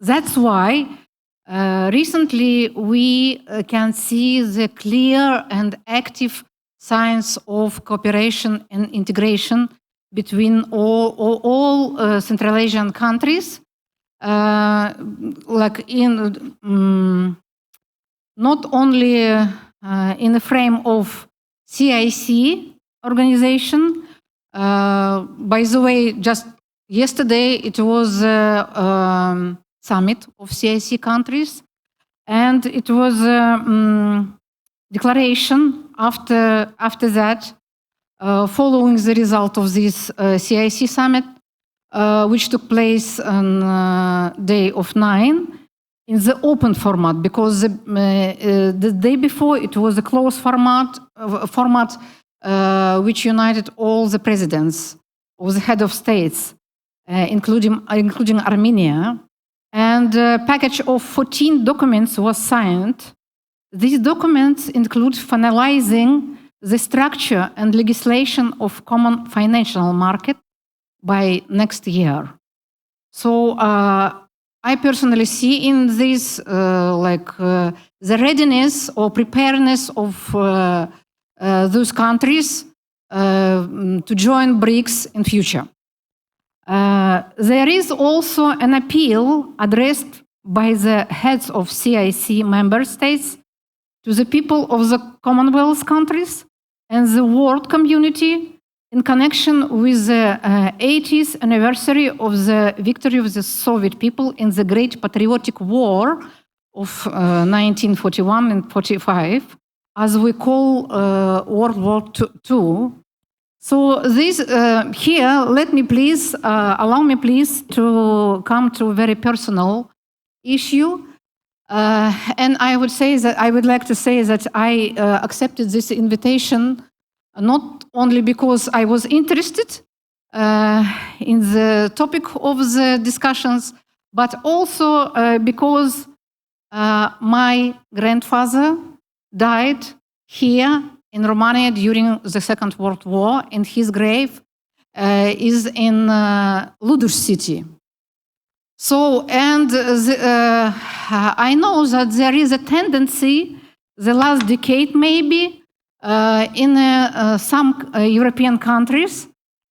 That's why recently we can see the clear and active signs of cooperation and integration between all Central Asian countries, like in not only in the frame of CIC organization. By the way, just yesterday it was a summit of CIC countries, and it was a declaration after that, following the result of this CIC summit, which took place on day of 9 in the open format, because the day before it was a closed format which united all the presidents or the head of states, including Armenia. And a package of 14 documents was signed. These documents include finalizing the structure and legislation of common financial market by next year. So I personally see in this the readiness or preparedness of those countries to join BRICS in future. There is also an appeal addressed by the heads of CIC member states to the people of the Commonwealth countries and the world community in connection with the 80th anniversary of the victory of the Soviet people in the Great Patriotic War of 1941 and 45, as we call World War II. So this here, allow me please to come to a very personal issue, and I would like to say that I accepted this invitation not only because I was interested in the topic of the discussions, but also because my grandfather died here in Romania during the Second World War, and his grave is in Luduș city. So, and I know that there is a tendency, the last decade maybe, in some European countries,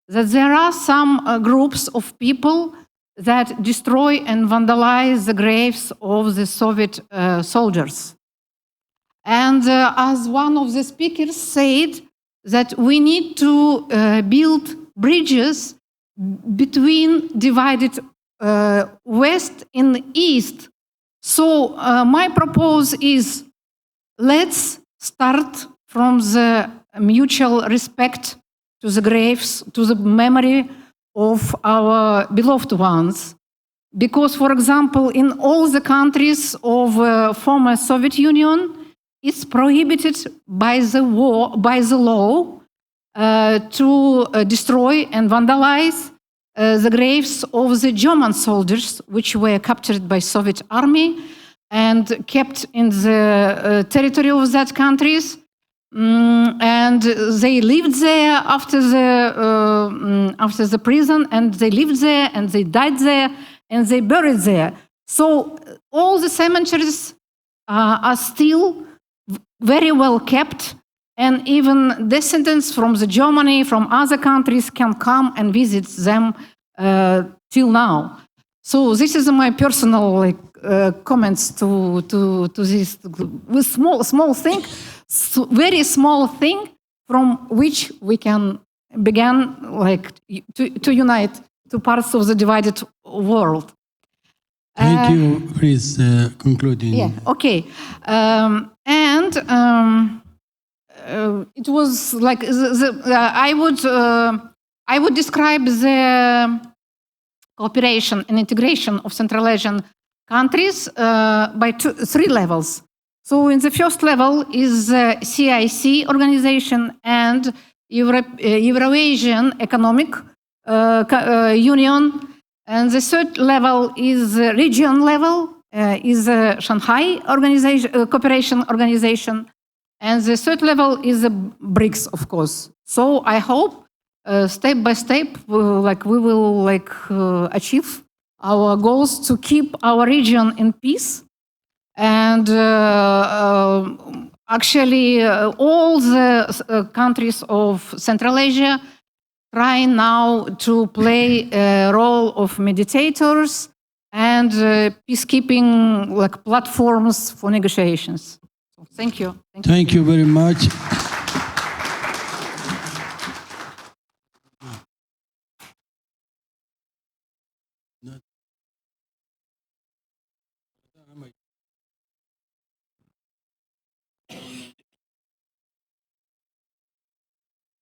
that there are some groups of people that destroy and vandalize the graves of the Soviet soldiers. And as one of the speakers said, that we need to build bridges between divided West and East. So my proposal is, let's start from the mutual respect to the graves, to the memory of our beloved ones. Because, for example, in all the countries of former Soviet Union, it's prohibited by the law to destroy and vandalize the graves of the German soldiers, which were captured by Soviet army and kept in the territory of that countries. And they lived there after the prison, and they lived there, and they died there, and they buried there. So all the cemeteries are still very well kept, and even descendants from the Germany, from other countries, can come and visit them till now. So this is my personal comments to this with small thing, very small thing from which we can begin to unite two parts of the divided world. Thank you. Please concluding. Yeah. Okay. It was like I would describe the cooperation and integration of Central Asian countries by three levels. So in the first level is the CIC organization and Eurasian Economic Union. And the third level is the region level, is the Shanghai Cooperation Organization. And the third level is the BRICS, of course. So I hope step by step, we will achieve our goals to keep our region in peace. And actually, all the countries of Central Asia try now to play a role of mediators and peacekeeping platforms for negotiations. So, thank you. Thank you very much.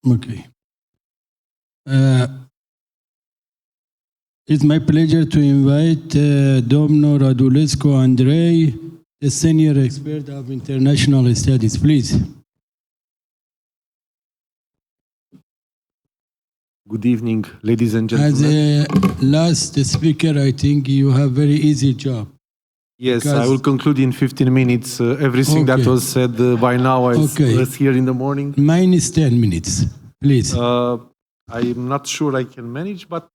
Okay. It's my pleasure to invite Domnul Radulescu Andrei, a senior expert of international studies. Please. Good evening, ladies and gentlemen. As a last speaker, I think you have very easy job. Yes, I will conclude in 15 minutes. Everything that was said by now was here in the morning. Mine is 10 minutes, please. I'm not sure I can manage, but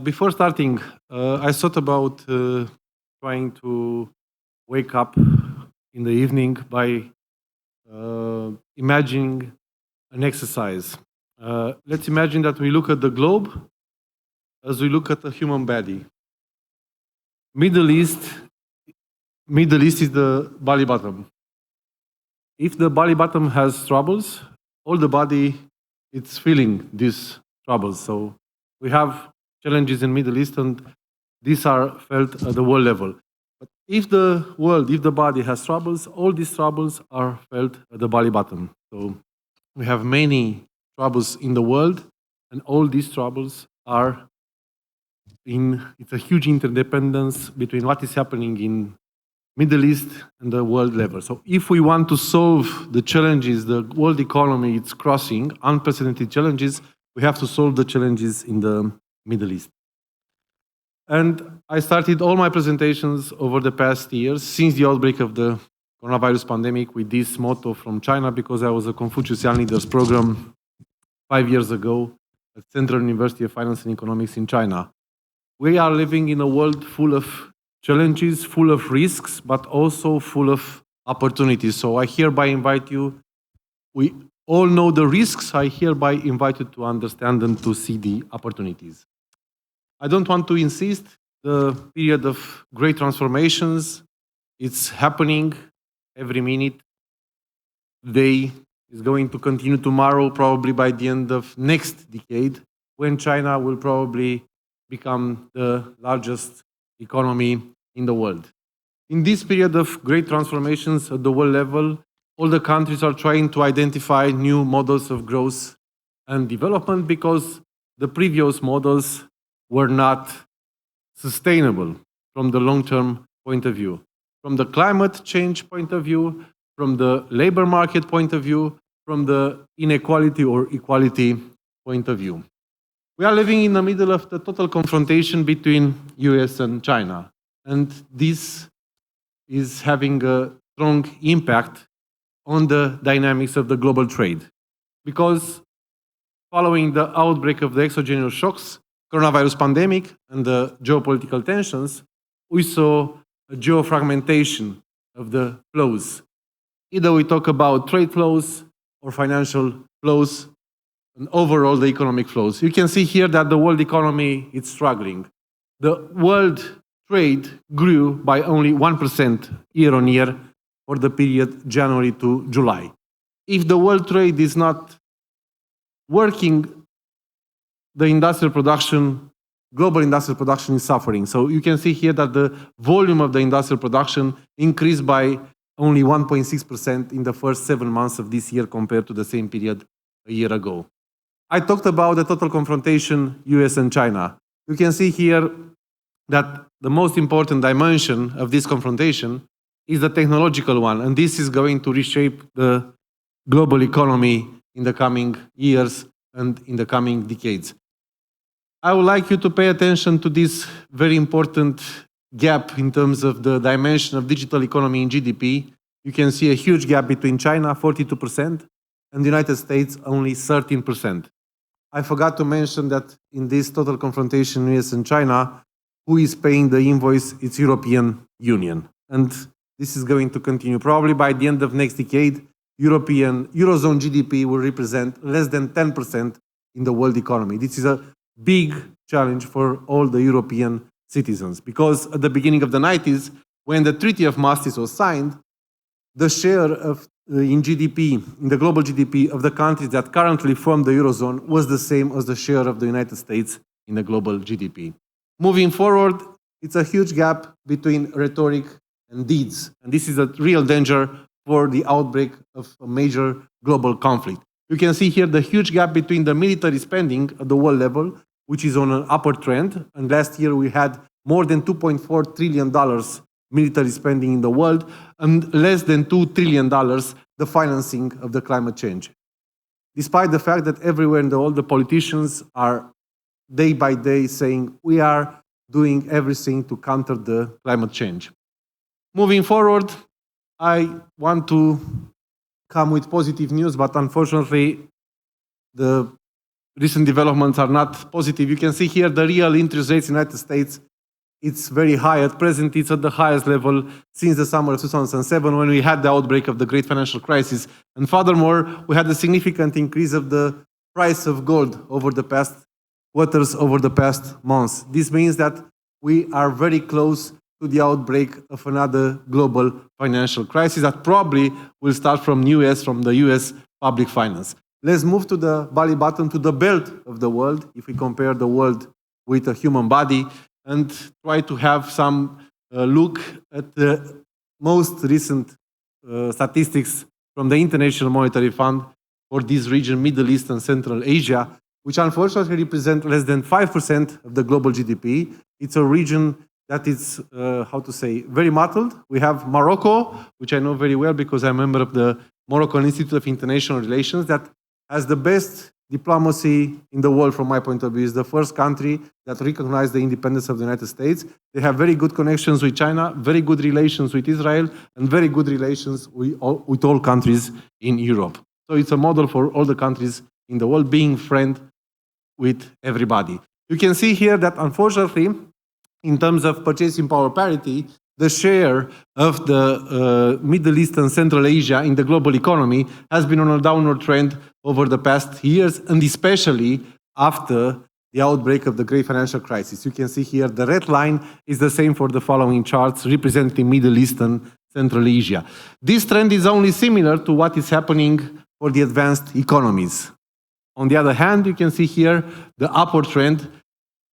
before starting, I thought about trying to wake up in the evening by imagining an exercise. Let's imagine that we look at the globe as we look at the human body. Middle East is the belly button. If the belly button has troubles, all the body it's feeling these troubles. So we have challenges in Middle East, and these are felt at the world level. But if the body has troubles, all these troubles are felt at the belly button. So we have many troubles in the world, and all these troubles are it's a huge interdependence between what is happening in Middle East, and the world level. So if we want to solve the challenges the world economy is crossing, unprecedented challenges, we have to solve the challenges in the Middle East. And I started all my presentations over the past years, since the outbreak of the coronavirus pandemic, with this motto from China, because I was a Confucius Young Leaders program 5 years ago at Central University of Finance and Economics in China. We are living in a world full of challenges, full of risks, but also full of opportunities. So I hereby invite you, we all know the risks, I hereby invite you to understand and to see the opportunities. I don't want to insist the period of great transformations. It's happening every minute. Day is going to continue tomorrow, probably by the end of next decade, when China will probably become the largest economy in the world. In this period of great transformations at the world level, all the countries are trying to identify new models of growth and development because the previous models were not sustainable from the long-term point of view. From the climate change point of view, from the labor market point of view, from the inequality or equality point of view. We are living in the middle of the total confrontation between US and China. And this is having a strong impact on the dynamics of the global trade. Because following the outbreak of the exogenous shocks, coronavirus pandemic, and the geopolitical tensions, we saw a geofragmentation of the flows. Either we talk about trade flows or financial flows, and overall the economic flows. You can see here that the world economy is struggling. The world trade grew by only 1% year on year for the period January to July. If the world trade is not working, the industrial production, global industrial production is suffering. So you can see here that the volume of the industrial production increased by only 1.6% in the first 7 months of this year compared to the same period a year ago. I talked about the total confrontation, US and China. You can see here that the most important dimension of this confrontation is the technological one, and this is going to reshape the global economy in the coming years and in the coming decades. I would like you to pay attention to this very important gap in terms of the dimension of digital economy in GDP. You can see a huge gap between China, 42%, and the United States, only 13%. I forgot to mention that in this total confrontation, US and China, who is paying the invoice? It's European Union. And this is going to continue. Probably by the end of next decade, Eurozone GDP will represent less than 10% in the world economy. This is a big challenge for all the European citizens, because at the beginning of the 90s, when the Treaty of Maastricht was signed, the share of in GDP, in the global GDP of the countries that currently form the Eurozone was the same as the share of the United States in the global GDP. Moving forward, it's a huge gap between rhetoric and deeds. And this is a real danger for the outbreak of a major global conflict. You can see here the huge gap between the military spending at the world level, which is on an upward trend. And last year we had more than $2.4 trillion military spending in the world, and less than $2 trillion the financing of the climate change. Despite the fact that everywhere in the world the politicians are day by day saying we are doing everything to counter the climate change. Moving forward, I want to come with positive news, but unfortunately the recent developments are not positive. You can see here the real interest rates in the United States. It's very high. At present, it's at the highest level since the summer of 2007, when we had the outbreak of the great financial crisis. And furthermore, we had a significant increase of the price of gold over the past quarters, over the past months. This means that we are very close to the outbreak of another global financial crisis that probably will start from the US public finance. Let's move to the belly button, to the belt of the world, if we compare the world with a human body, and try to have some look at the most recent statistics from the International Monetary Fund for this region, Middle East and Central Asia, which unfortunately represent less than 5% of the global GDP. It's a region that is, how to say, very muddled. We have Morocco, which I know very well because I'm a member of the Moroccan Institute of International Relations, that has the best diplomacy in the world from my point of view. It's the first country that recognized the independence of the United States. They have very good connections with China, very good relations with Israel, and very good relations with all countries in Europe. So it's a model for all the countries in the world, being friend with everybody. You can see here that unfortunately, in terms of purchasing power parity, the share of the Middle East and Central Asia in the global economy has been on a downward trend over the past years, and especially after the outbreak of the great financial crisis. You can see here the red line is the same for the following charts representing Middle East and Central Asia. This trend is only similar to what is happening for the advanced economies. On the other hand, you can see here the upward trend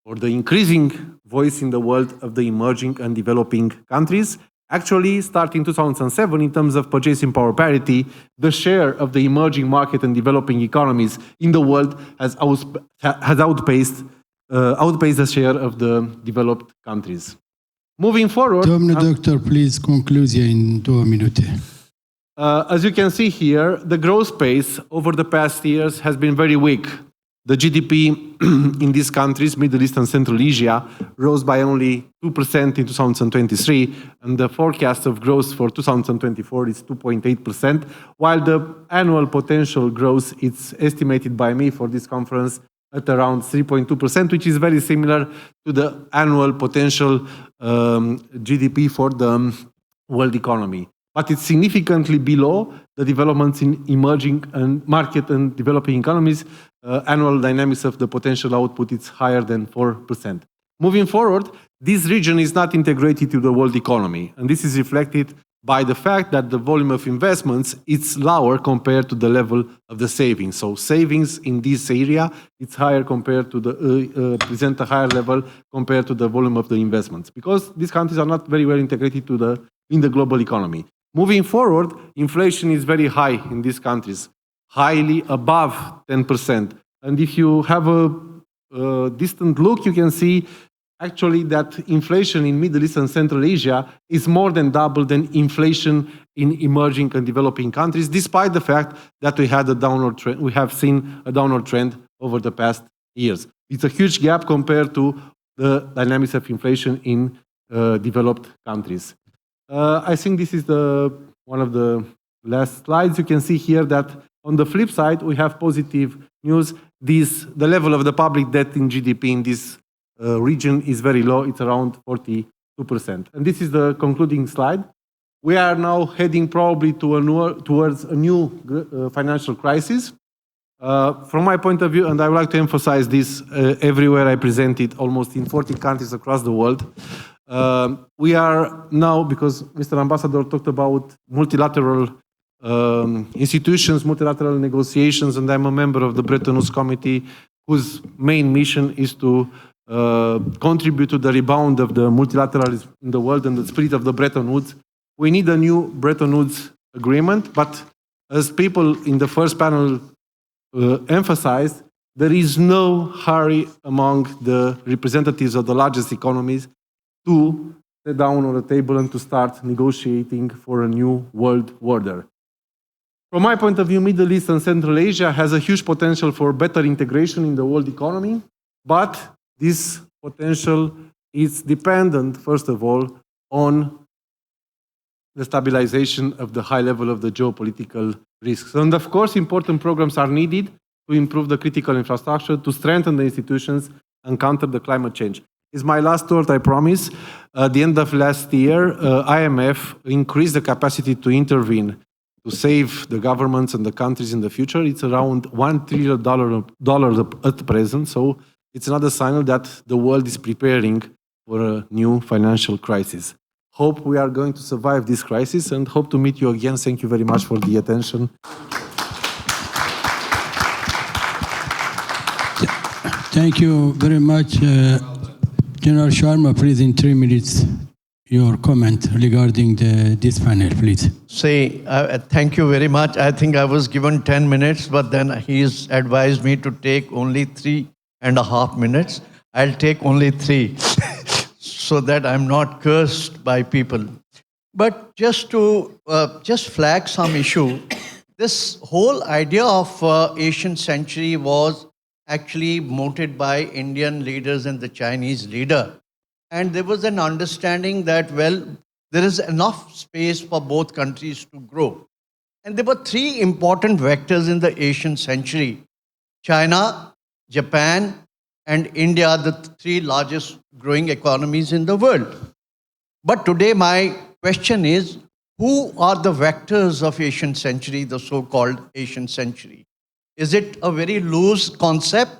or the increasing voice in the world of the emerging and developing countries. Actually, starting 2007, in terms of purchasing power parity, the share of the emerging market and developing economies in the world has outpaced the share of the developed countries. Moving forward... Domnul doctor, please concluzie în 2 minute. As you can see here, the growth pace over the past years has been very weak. The GDP in these countries, Middle East and Central Asia, rose by only 2% in 2023, and the forecast of growth for 2024 is 2.8%, while the annual potential growth is estimated by me for this conference at around 3.2%, which is very similar to the annual potential GDP for the world economy. But it's significantly below the developments in emerging and market and developing economies. Annual dynamics of the potential output is higher than 4%. Moving forward, this region is not integrated to the world economy, and this is reflected by the fact that the volume of investments is lower compared to the level of the savings. So savings in this area, it's higher compared to the, present a higher level compared to the volume of the investments, because these countries are not very well integrated in the global economy. Moving forward, inflation is very high in these countries, highly above 10%. And if you have a distant look, you can see actually that inflation in Middle East and Central Asia is more than double than inflation in emerging and developing countries, despite the fact that we had a downward trend. We have seen a downward trend over the past years. It's a huge gap compared to the dynamics of inflation in developed countries. I think this is one of the last slides. You can see here that on the flip side, we have positive news. The level of the public debt in GDP in this region is very low. It's around 42%. And this is the concluding slide. We are now heading probably towards a new financial crisis. From my point of view, and I would like to emphasize this everywhere I present it, almost in 40 countries across the world, we are now, because Mr. Ambassador talked about multilateral institutions, multilateral negotiations, and I'm a member of the Bretton Woods Committee, whose main mission is to contribute to the rebound of the multilateralism in the world and the spirit of the Bretton Woods. We need a new Bretton Woods agreement, but as people in the first panel emphasized, there is no hurry among the representatives of the largest economies to sit down on the table and to start negotiating for a new world order. From my point of view, Middle East and Central Asia has a huge potential for better integration in the world economy, but this potential is dependent, first of all, on the stabilization of the high level of the geopolitical risks. And of course, important programs are needed to improve the critical infrastructure, to strengthen the institutions, and counter the climate change. It's my last thought, I promise. At the end of last year, IMF increased the capacity to intervene to save the governments and the countries in the future. It's around $1 trillion at present, so it's another sign that the world is preparing for a new financial crisis. Hope we are going to survive this crisis and hope to meet you again. Thank you very much for the attention. Thank you very much. General Sharma, please, in 3 minutes, your comment regarding this panel, please. Thank you very much. I think I was given 10 minutes, but then he's advised me to take only 3.5 minutes. I'll take only 3. so that I'm not cursed by people. But just to just flag some issue, this whole idea of Asian century was actually mooted by Indian leaders and the Chinese leader. And there was an understanding that, well, there is enough space for both countries to grow. And there were three important vectors in the Asian century: China, Japan, and India, the three largest growing economies in the world. But today my question is, who are the vectors of Asian century, the so-called Asian century? Is it a very loose concept,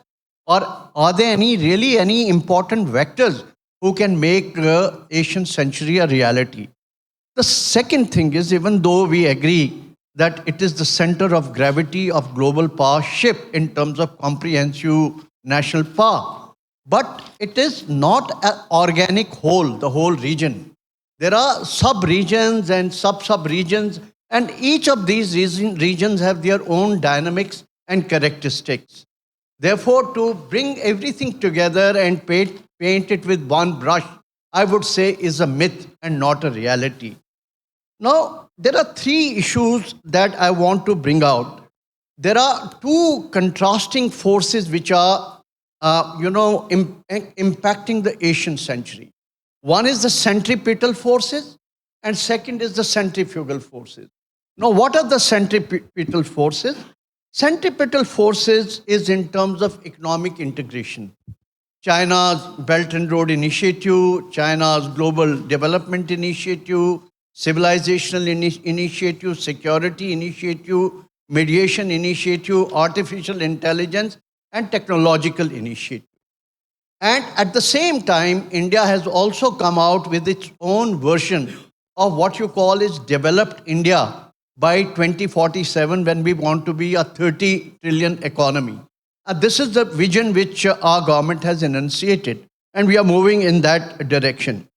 or are there really any important vectors who can make Asian century a reality? The second thing is, even though we agree that it is the center of gravity of global power shift in terms of comprehensive national power, but it is not an organic whole, the whole region. There are sub-regions and sub-sub-regions, and each of these regions have their own dynamics and characteristics. Therefore, to bring everything together and paint it with one brush, I would say is a myth and not a reality. Now, there are three issues that I want to bring out. There are two contrasting forces which are, impacting the Asian century. One is the centripetal forces, and second is the centrifugal forces. Now, what are the centripetal forces? Centripetal forces is in terms of economic integration. China's Belt and Road Initiative, China's Global Development Initiative, Civilizational Initiative, Security Initiative, Mediation Initiative, Artificial Intelligence, and Technological Initiative. And at the same time, India has also come out with its own version of what you call is developed India by 2047, when we want to be a 30 trillion economy. And this is the vision which our government has enunciated, and we are moving in that direction.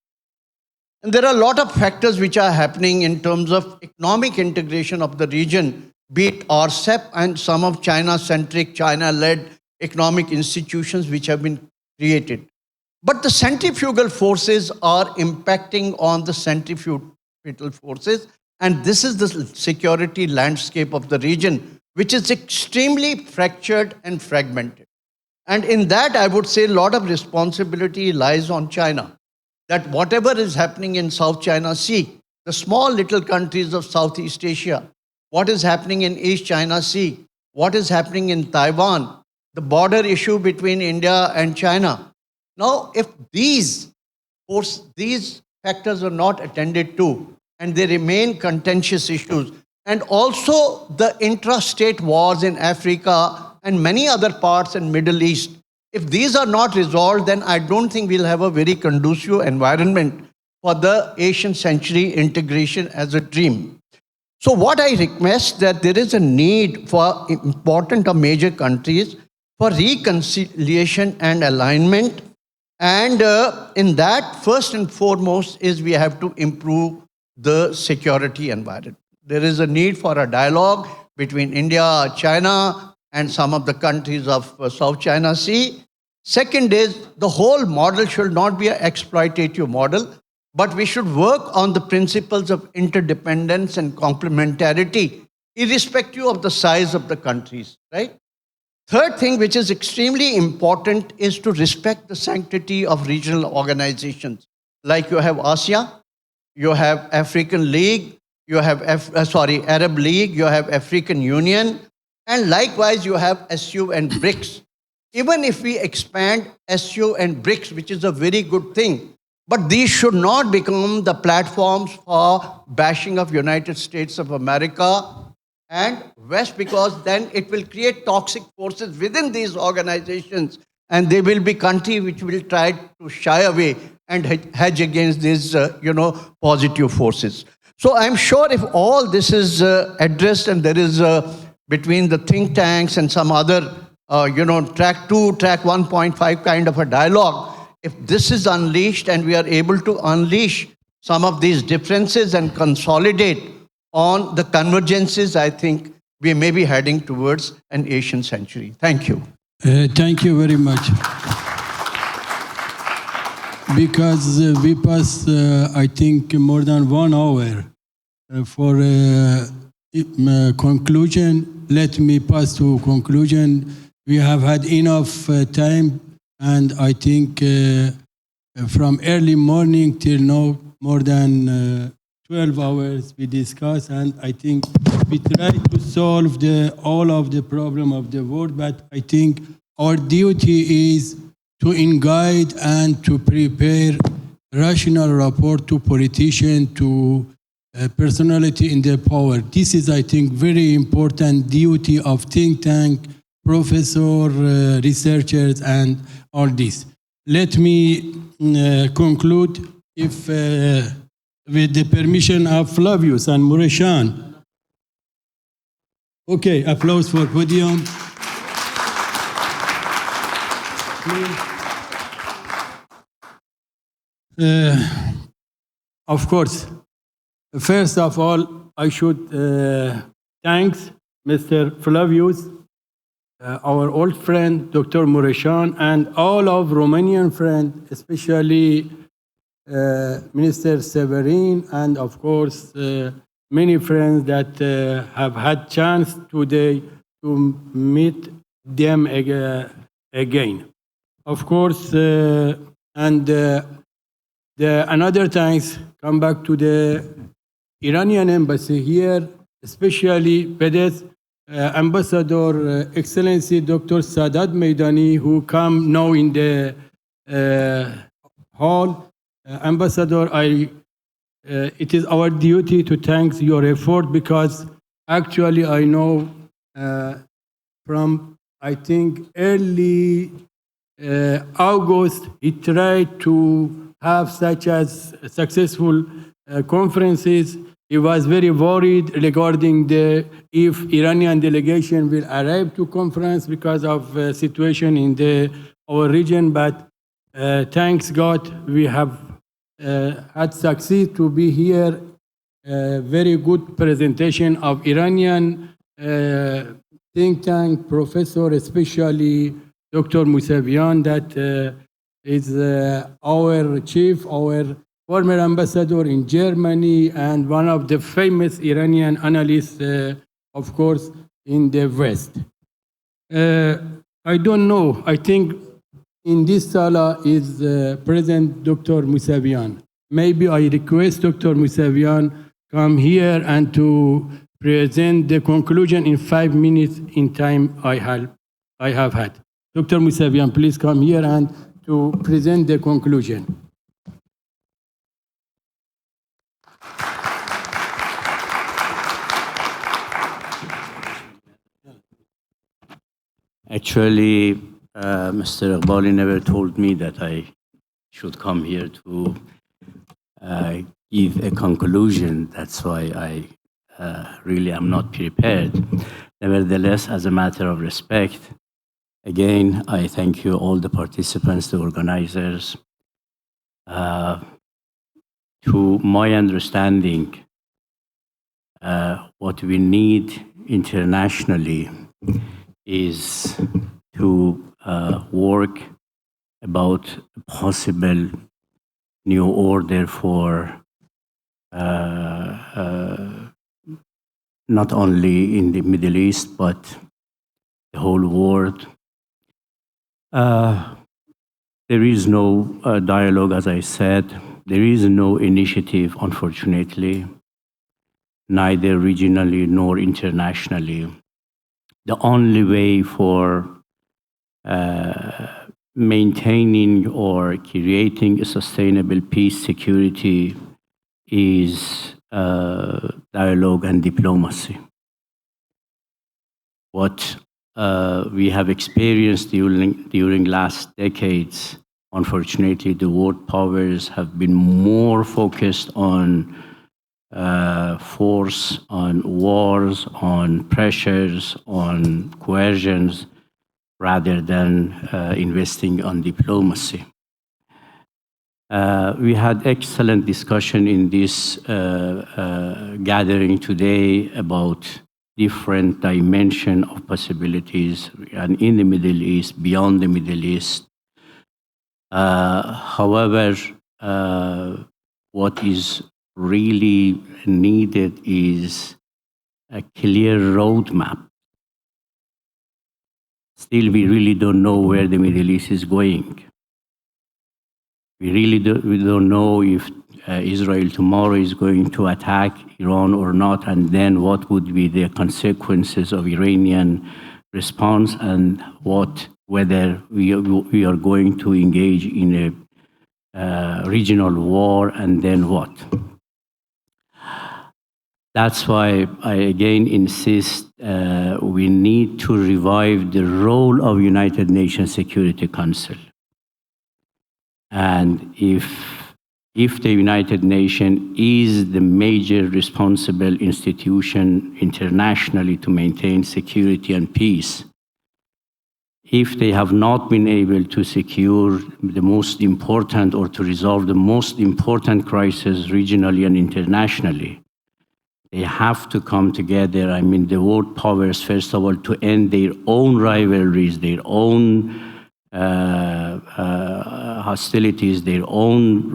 And there are a lot of factors which are happening in terms of economic integration of the region, be it RCEP and some of China-centric, China-led economic institutions which have been created. But the centrifugal forces are impacting on the centripetal forces, and this is the security landscape of the region, which is extremely fractured and fragmented. And in that, I would say a lot of responsibility lies on China, that whatever is happening in South China Sea, the small little countries of Southeast Asia, what is happening in East China Sea, what is happening in Taiwan, the border issue between India and China. Now, if these factors are not attended to, and they remain contentious issues, and also the intrastate wars in Africa and many other parts in Middle East, if these are not resolved, then I don't think we'll have a very conducive environment for the Asian century integration as a dream. So what I request, that there is a need for important or major countries for reconciliation and alignment. And in that, first and foremost, is we have to improve the security environment. There is a need for a dialogue between India, China, and some of the countries of South China Sea. Second is, the whole model should not be an exploitative model, but we should work on the principles of interdependence and complementarity, irrespective of the size of the countries, right? Third thing, which is extremely important, is to respect the sanctity of regional organizations. Like you have ASEAN, you have African League, you have Arab League, you have African Union, and likewise you have SU and BRICS. Even if we expand SU and BRICS, which is a very good thing, but these should not become the platforms for bashing of United States of America and West, because then it will create toxic forces within these organizations, and they will be countries which will try to shy away and hedge against these, positive forces. So I'm sure if all this is addressed, and there is between the think tanks and some other, track 2, track 1.5 kind of a dialogue, if this is unleashed and we are able to unleash some of these differences and consolidate on the convergences, I think we may be heading towards an Asian century. Thank you. Thank you very much. because we passed, I think, more than 1 hour for conclusion. Let me pass to conclusion. We have had enough time, and I think from early morning till now, more than 12 hours we discuss, and I think we try to solve all of the problem of the world, but I think our duty is to guide and to prepare rational report to politicians, to personality in the power. This is, I think, very important duty of think tank, professor, researchers, and all this. Let me conclude if with the permission of Flavius and Mureshan. Okay, applause for podium. Of course, first of all, I should thank Mr. Flavius, our old friend, Dr. Mureshan, and all of Romanian friends, especially Minister Severin, and of course, many friends that have had chance today to meet them again. Of course, another thanks come back to the Iranian embassy here, especially PEDES Ambassador Excellency Dr. Sadat Meidani, who come now in the hall. Ambassador, it is our duty to thank your effort, because actually I know from, I think, early August, he tried to have such as successful conferences. He was very worried regarding if Iranian delegation will arrive to conference because of situation in our region, but thanks God, we have had succeed to be here. Very good presentation of Iranian think tank professor, especially Dr. Mousavian, that is our chief, our former ambassador in Germany, and one of the famous Iranian analysts, of course, in the West. I don't know, I think in this sala is present Dr. Mousavian. Maybe I request Dr. Mousavian come here and to present the conclusion in 5 minutes in time I have had. Dr. Mousavian, please come here and to present the conclusion. Actually, Mr. Iqbali never told me that I should come here to give a conclusion. That's why I really am not prepared. Nevertheless, as a matter of respect, again, I thank you, all the participants, the organizers. To my understanding, what we need internationally is to work about a possible new order for not only in the Middle East, but the whole world. There is no dialogue, as I said. There is no initiative, unfortunately, neither regionally nor internationally. The only way for maintaining or creating a sustainable peace, security is dialogue and diplomacy. What we have experienced during last decades, unfortunately, the world powers have been more focused on force, on wars, on pressures, on coercions, rather than investing on diplomacy. We had excellent discussion in this gathering today about different dimension of possibilities and in the Middle East, beyond the Middle East. However, what is really needed is a clear roadmap. Still, we really don't know where the Middle East is going. We don't know if Israel tomorrow is going to attack Iran or not, and then what would be the consequences of Iranian response, and whether we are going to engage in a regional war, and then what. That's why I again insist we need to revive the role of United Nations Security Council. And if the United Nations is the major responsible institution internationally to maintain security and peace, if they have not been able to secure the most important or to resolve the most important crisis regionally and internationally, they have to come together. I mean, the world powers, first of all, to end their own rivalries, their own hostilities, their own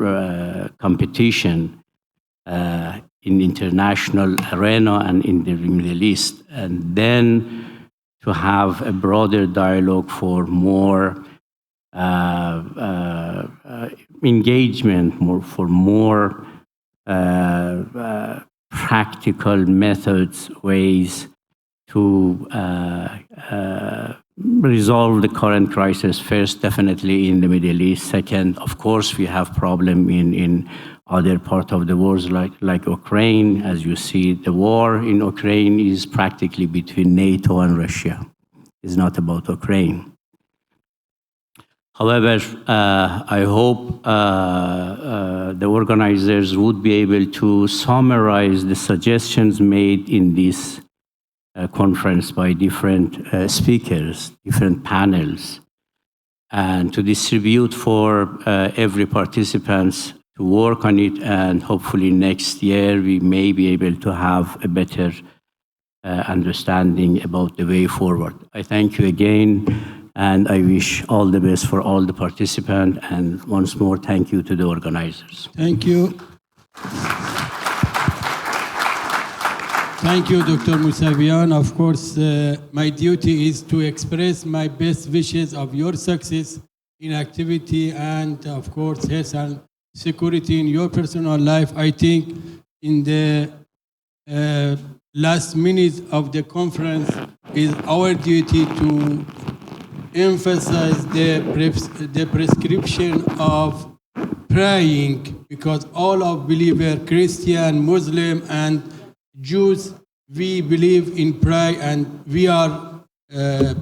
competition in international arena and in the Middle East, and then to have a broader dialogue for more engagement, for more practical methods, ways to resolve the current crisis. First, definitely in the Middle East. Second, of course, we have problem in other parts of the world, like Ukraine. As you see, the war in Ukraine is practically between NATO and Russia. It's not about Ukraine. However, I hope the organizers would be able to summarize the suggestions made in this conference by different speakers, different panels, and to distribute for every participant to work on it, and hopefully next year we may be able to have a better understanding about the way forward. I thank you again, and I wish all the best for all the participants, and once more, thank you to the organizers. Thank you. Thank you, Dr. Mousavian. Of course, my duty is to express my best wishes of your success in activity and, of course, health and security in your personal life. I think in the last minutes of the conference is our duty to emphasize the prescription of praying, because all of believers, Christian, Muslim, and Jews, we believe in prayer, and we are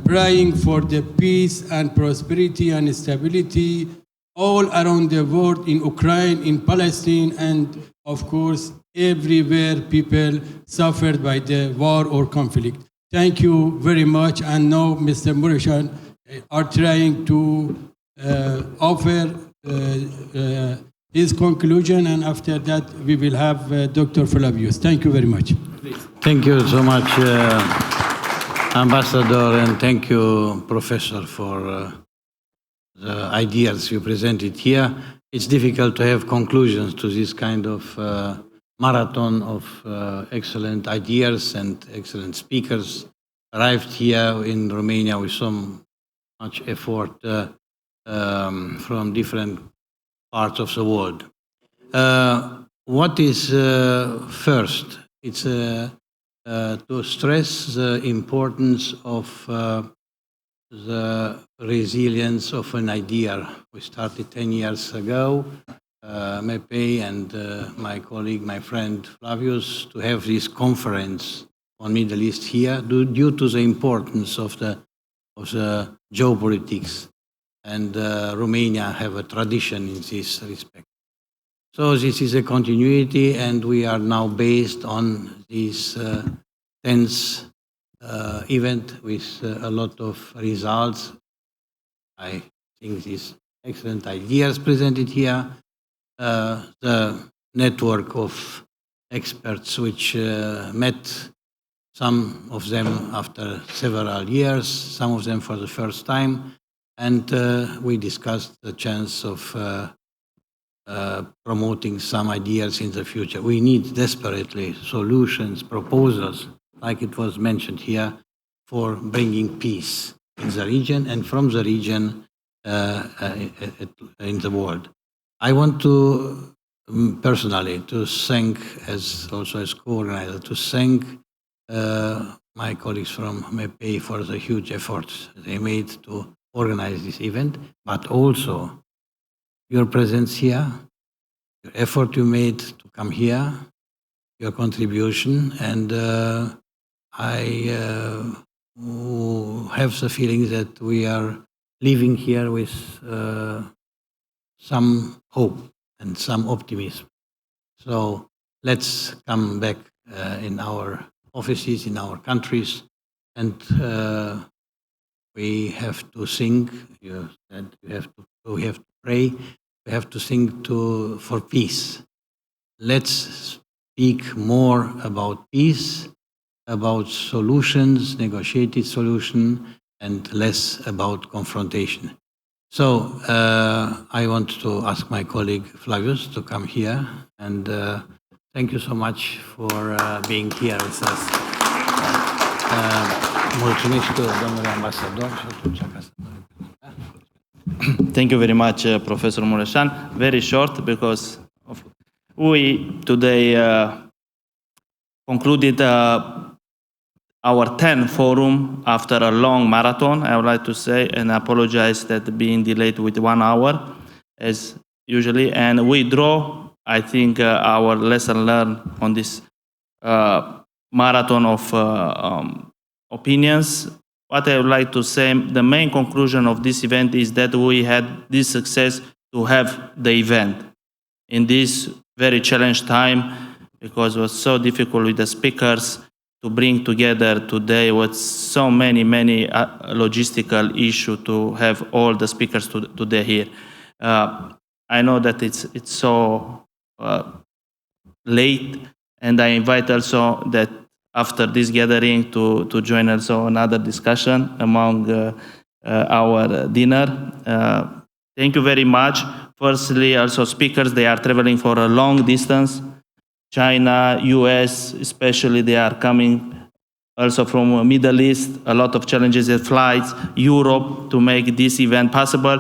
praying for the peace and prosperity and stability all around the world, in Ukraine, in Palestine, and of course, everywhere people suffered by the war or conflict. Thank you very much. And now Mr. Mureshan are trying to offer his conclusion, and after that we will have Dr. Flavius. Thank you very much. Thank you so much, Ambassador, and thank you, Professor, for the ideas you presented here. It's difficult to have conclusions to this kind of marathon of excellent ideas and excellent speakers arrived here in Romania with so much effort from different parts of the world. What is first? It's to stress the importance of the resilience of an idea. We started 10 years ago, MEPEI and my colleague, my friend Flavius, to have this conference on Middle East here due to the importance of the geopolitics. And Romania have a tradition in this respect. So this is a continuity, and we are now based on this 10th event with a lot of results. I think these excellent ideas presented here, the network of experts which met, some of them after several years, some of them for the first time, And we discussed the chance of promoting some ideas in the future. We need desperately solutions, proposals, like it was mentioned here, for bringing peace in the region and from the region in the world. I want to personally to thank, as also as co-organizer, to thank my colleagues from MEPEI for the huge efforts they made to organize this event, but also your presence here, your effort you made to come here, your contribution, and I have the feeling that we are leaving here with some hope and some optimism. So let's come back in our offices, in our countries, and we have to think, you said we have to pray, we have to think for peace. Let's speak more about peace, about solutions, negotiated solution, and less about confrontation. So I want to ask my colleague Flavius to come here, and thank you so much for being here with us. Mulțumesc, domnule ambasador. Thank you very much, Professor Mureșan. Very short, because we today concluded our 10th forum after a long marathon, I would like to say, and apologize that being delayed with 1 hour, as usually. And we draw, I think, our lesson learned on this marathon of opinions. What I would like to say, the main conclusion of this event is that we had this success to have the event in this very challenged time, because it was so difficult with the speakers to bring together today with so many logistical issues to have all the speakers today here. I know that it's so late, and I invite also that after this gathering to join also another discussion among our dinner. Thank you very much. Firstly, also speakers, they are traveling for a long distance. China, US, especially, they are coming also from Middle East, a lot of challenges at flights, Europe, to make this event possible.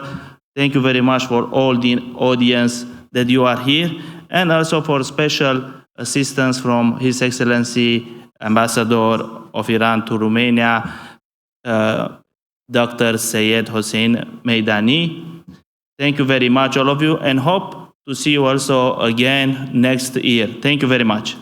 Thank you very much for all the audience that you are here, and also for special assistance from His Excellency Ambassador of Iran to Romania, Dr. Sayed Hossein Meidani. Thank you very much, all of you, and hope to see you also again next year. Thank you very much.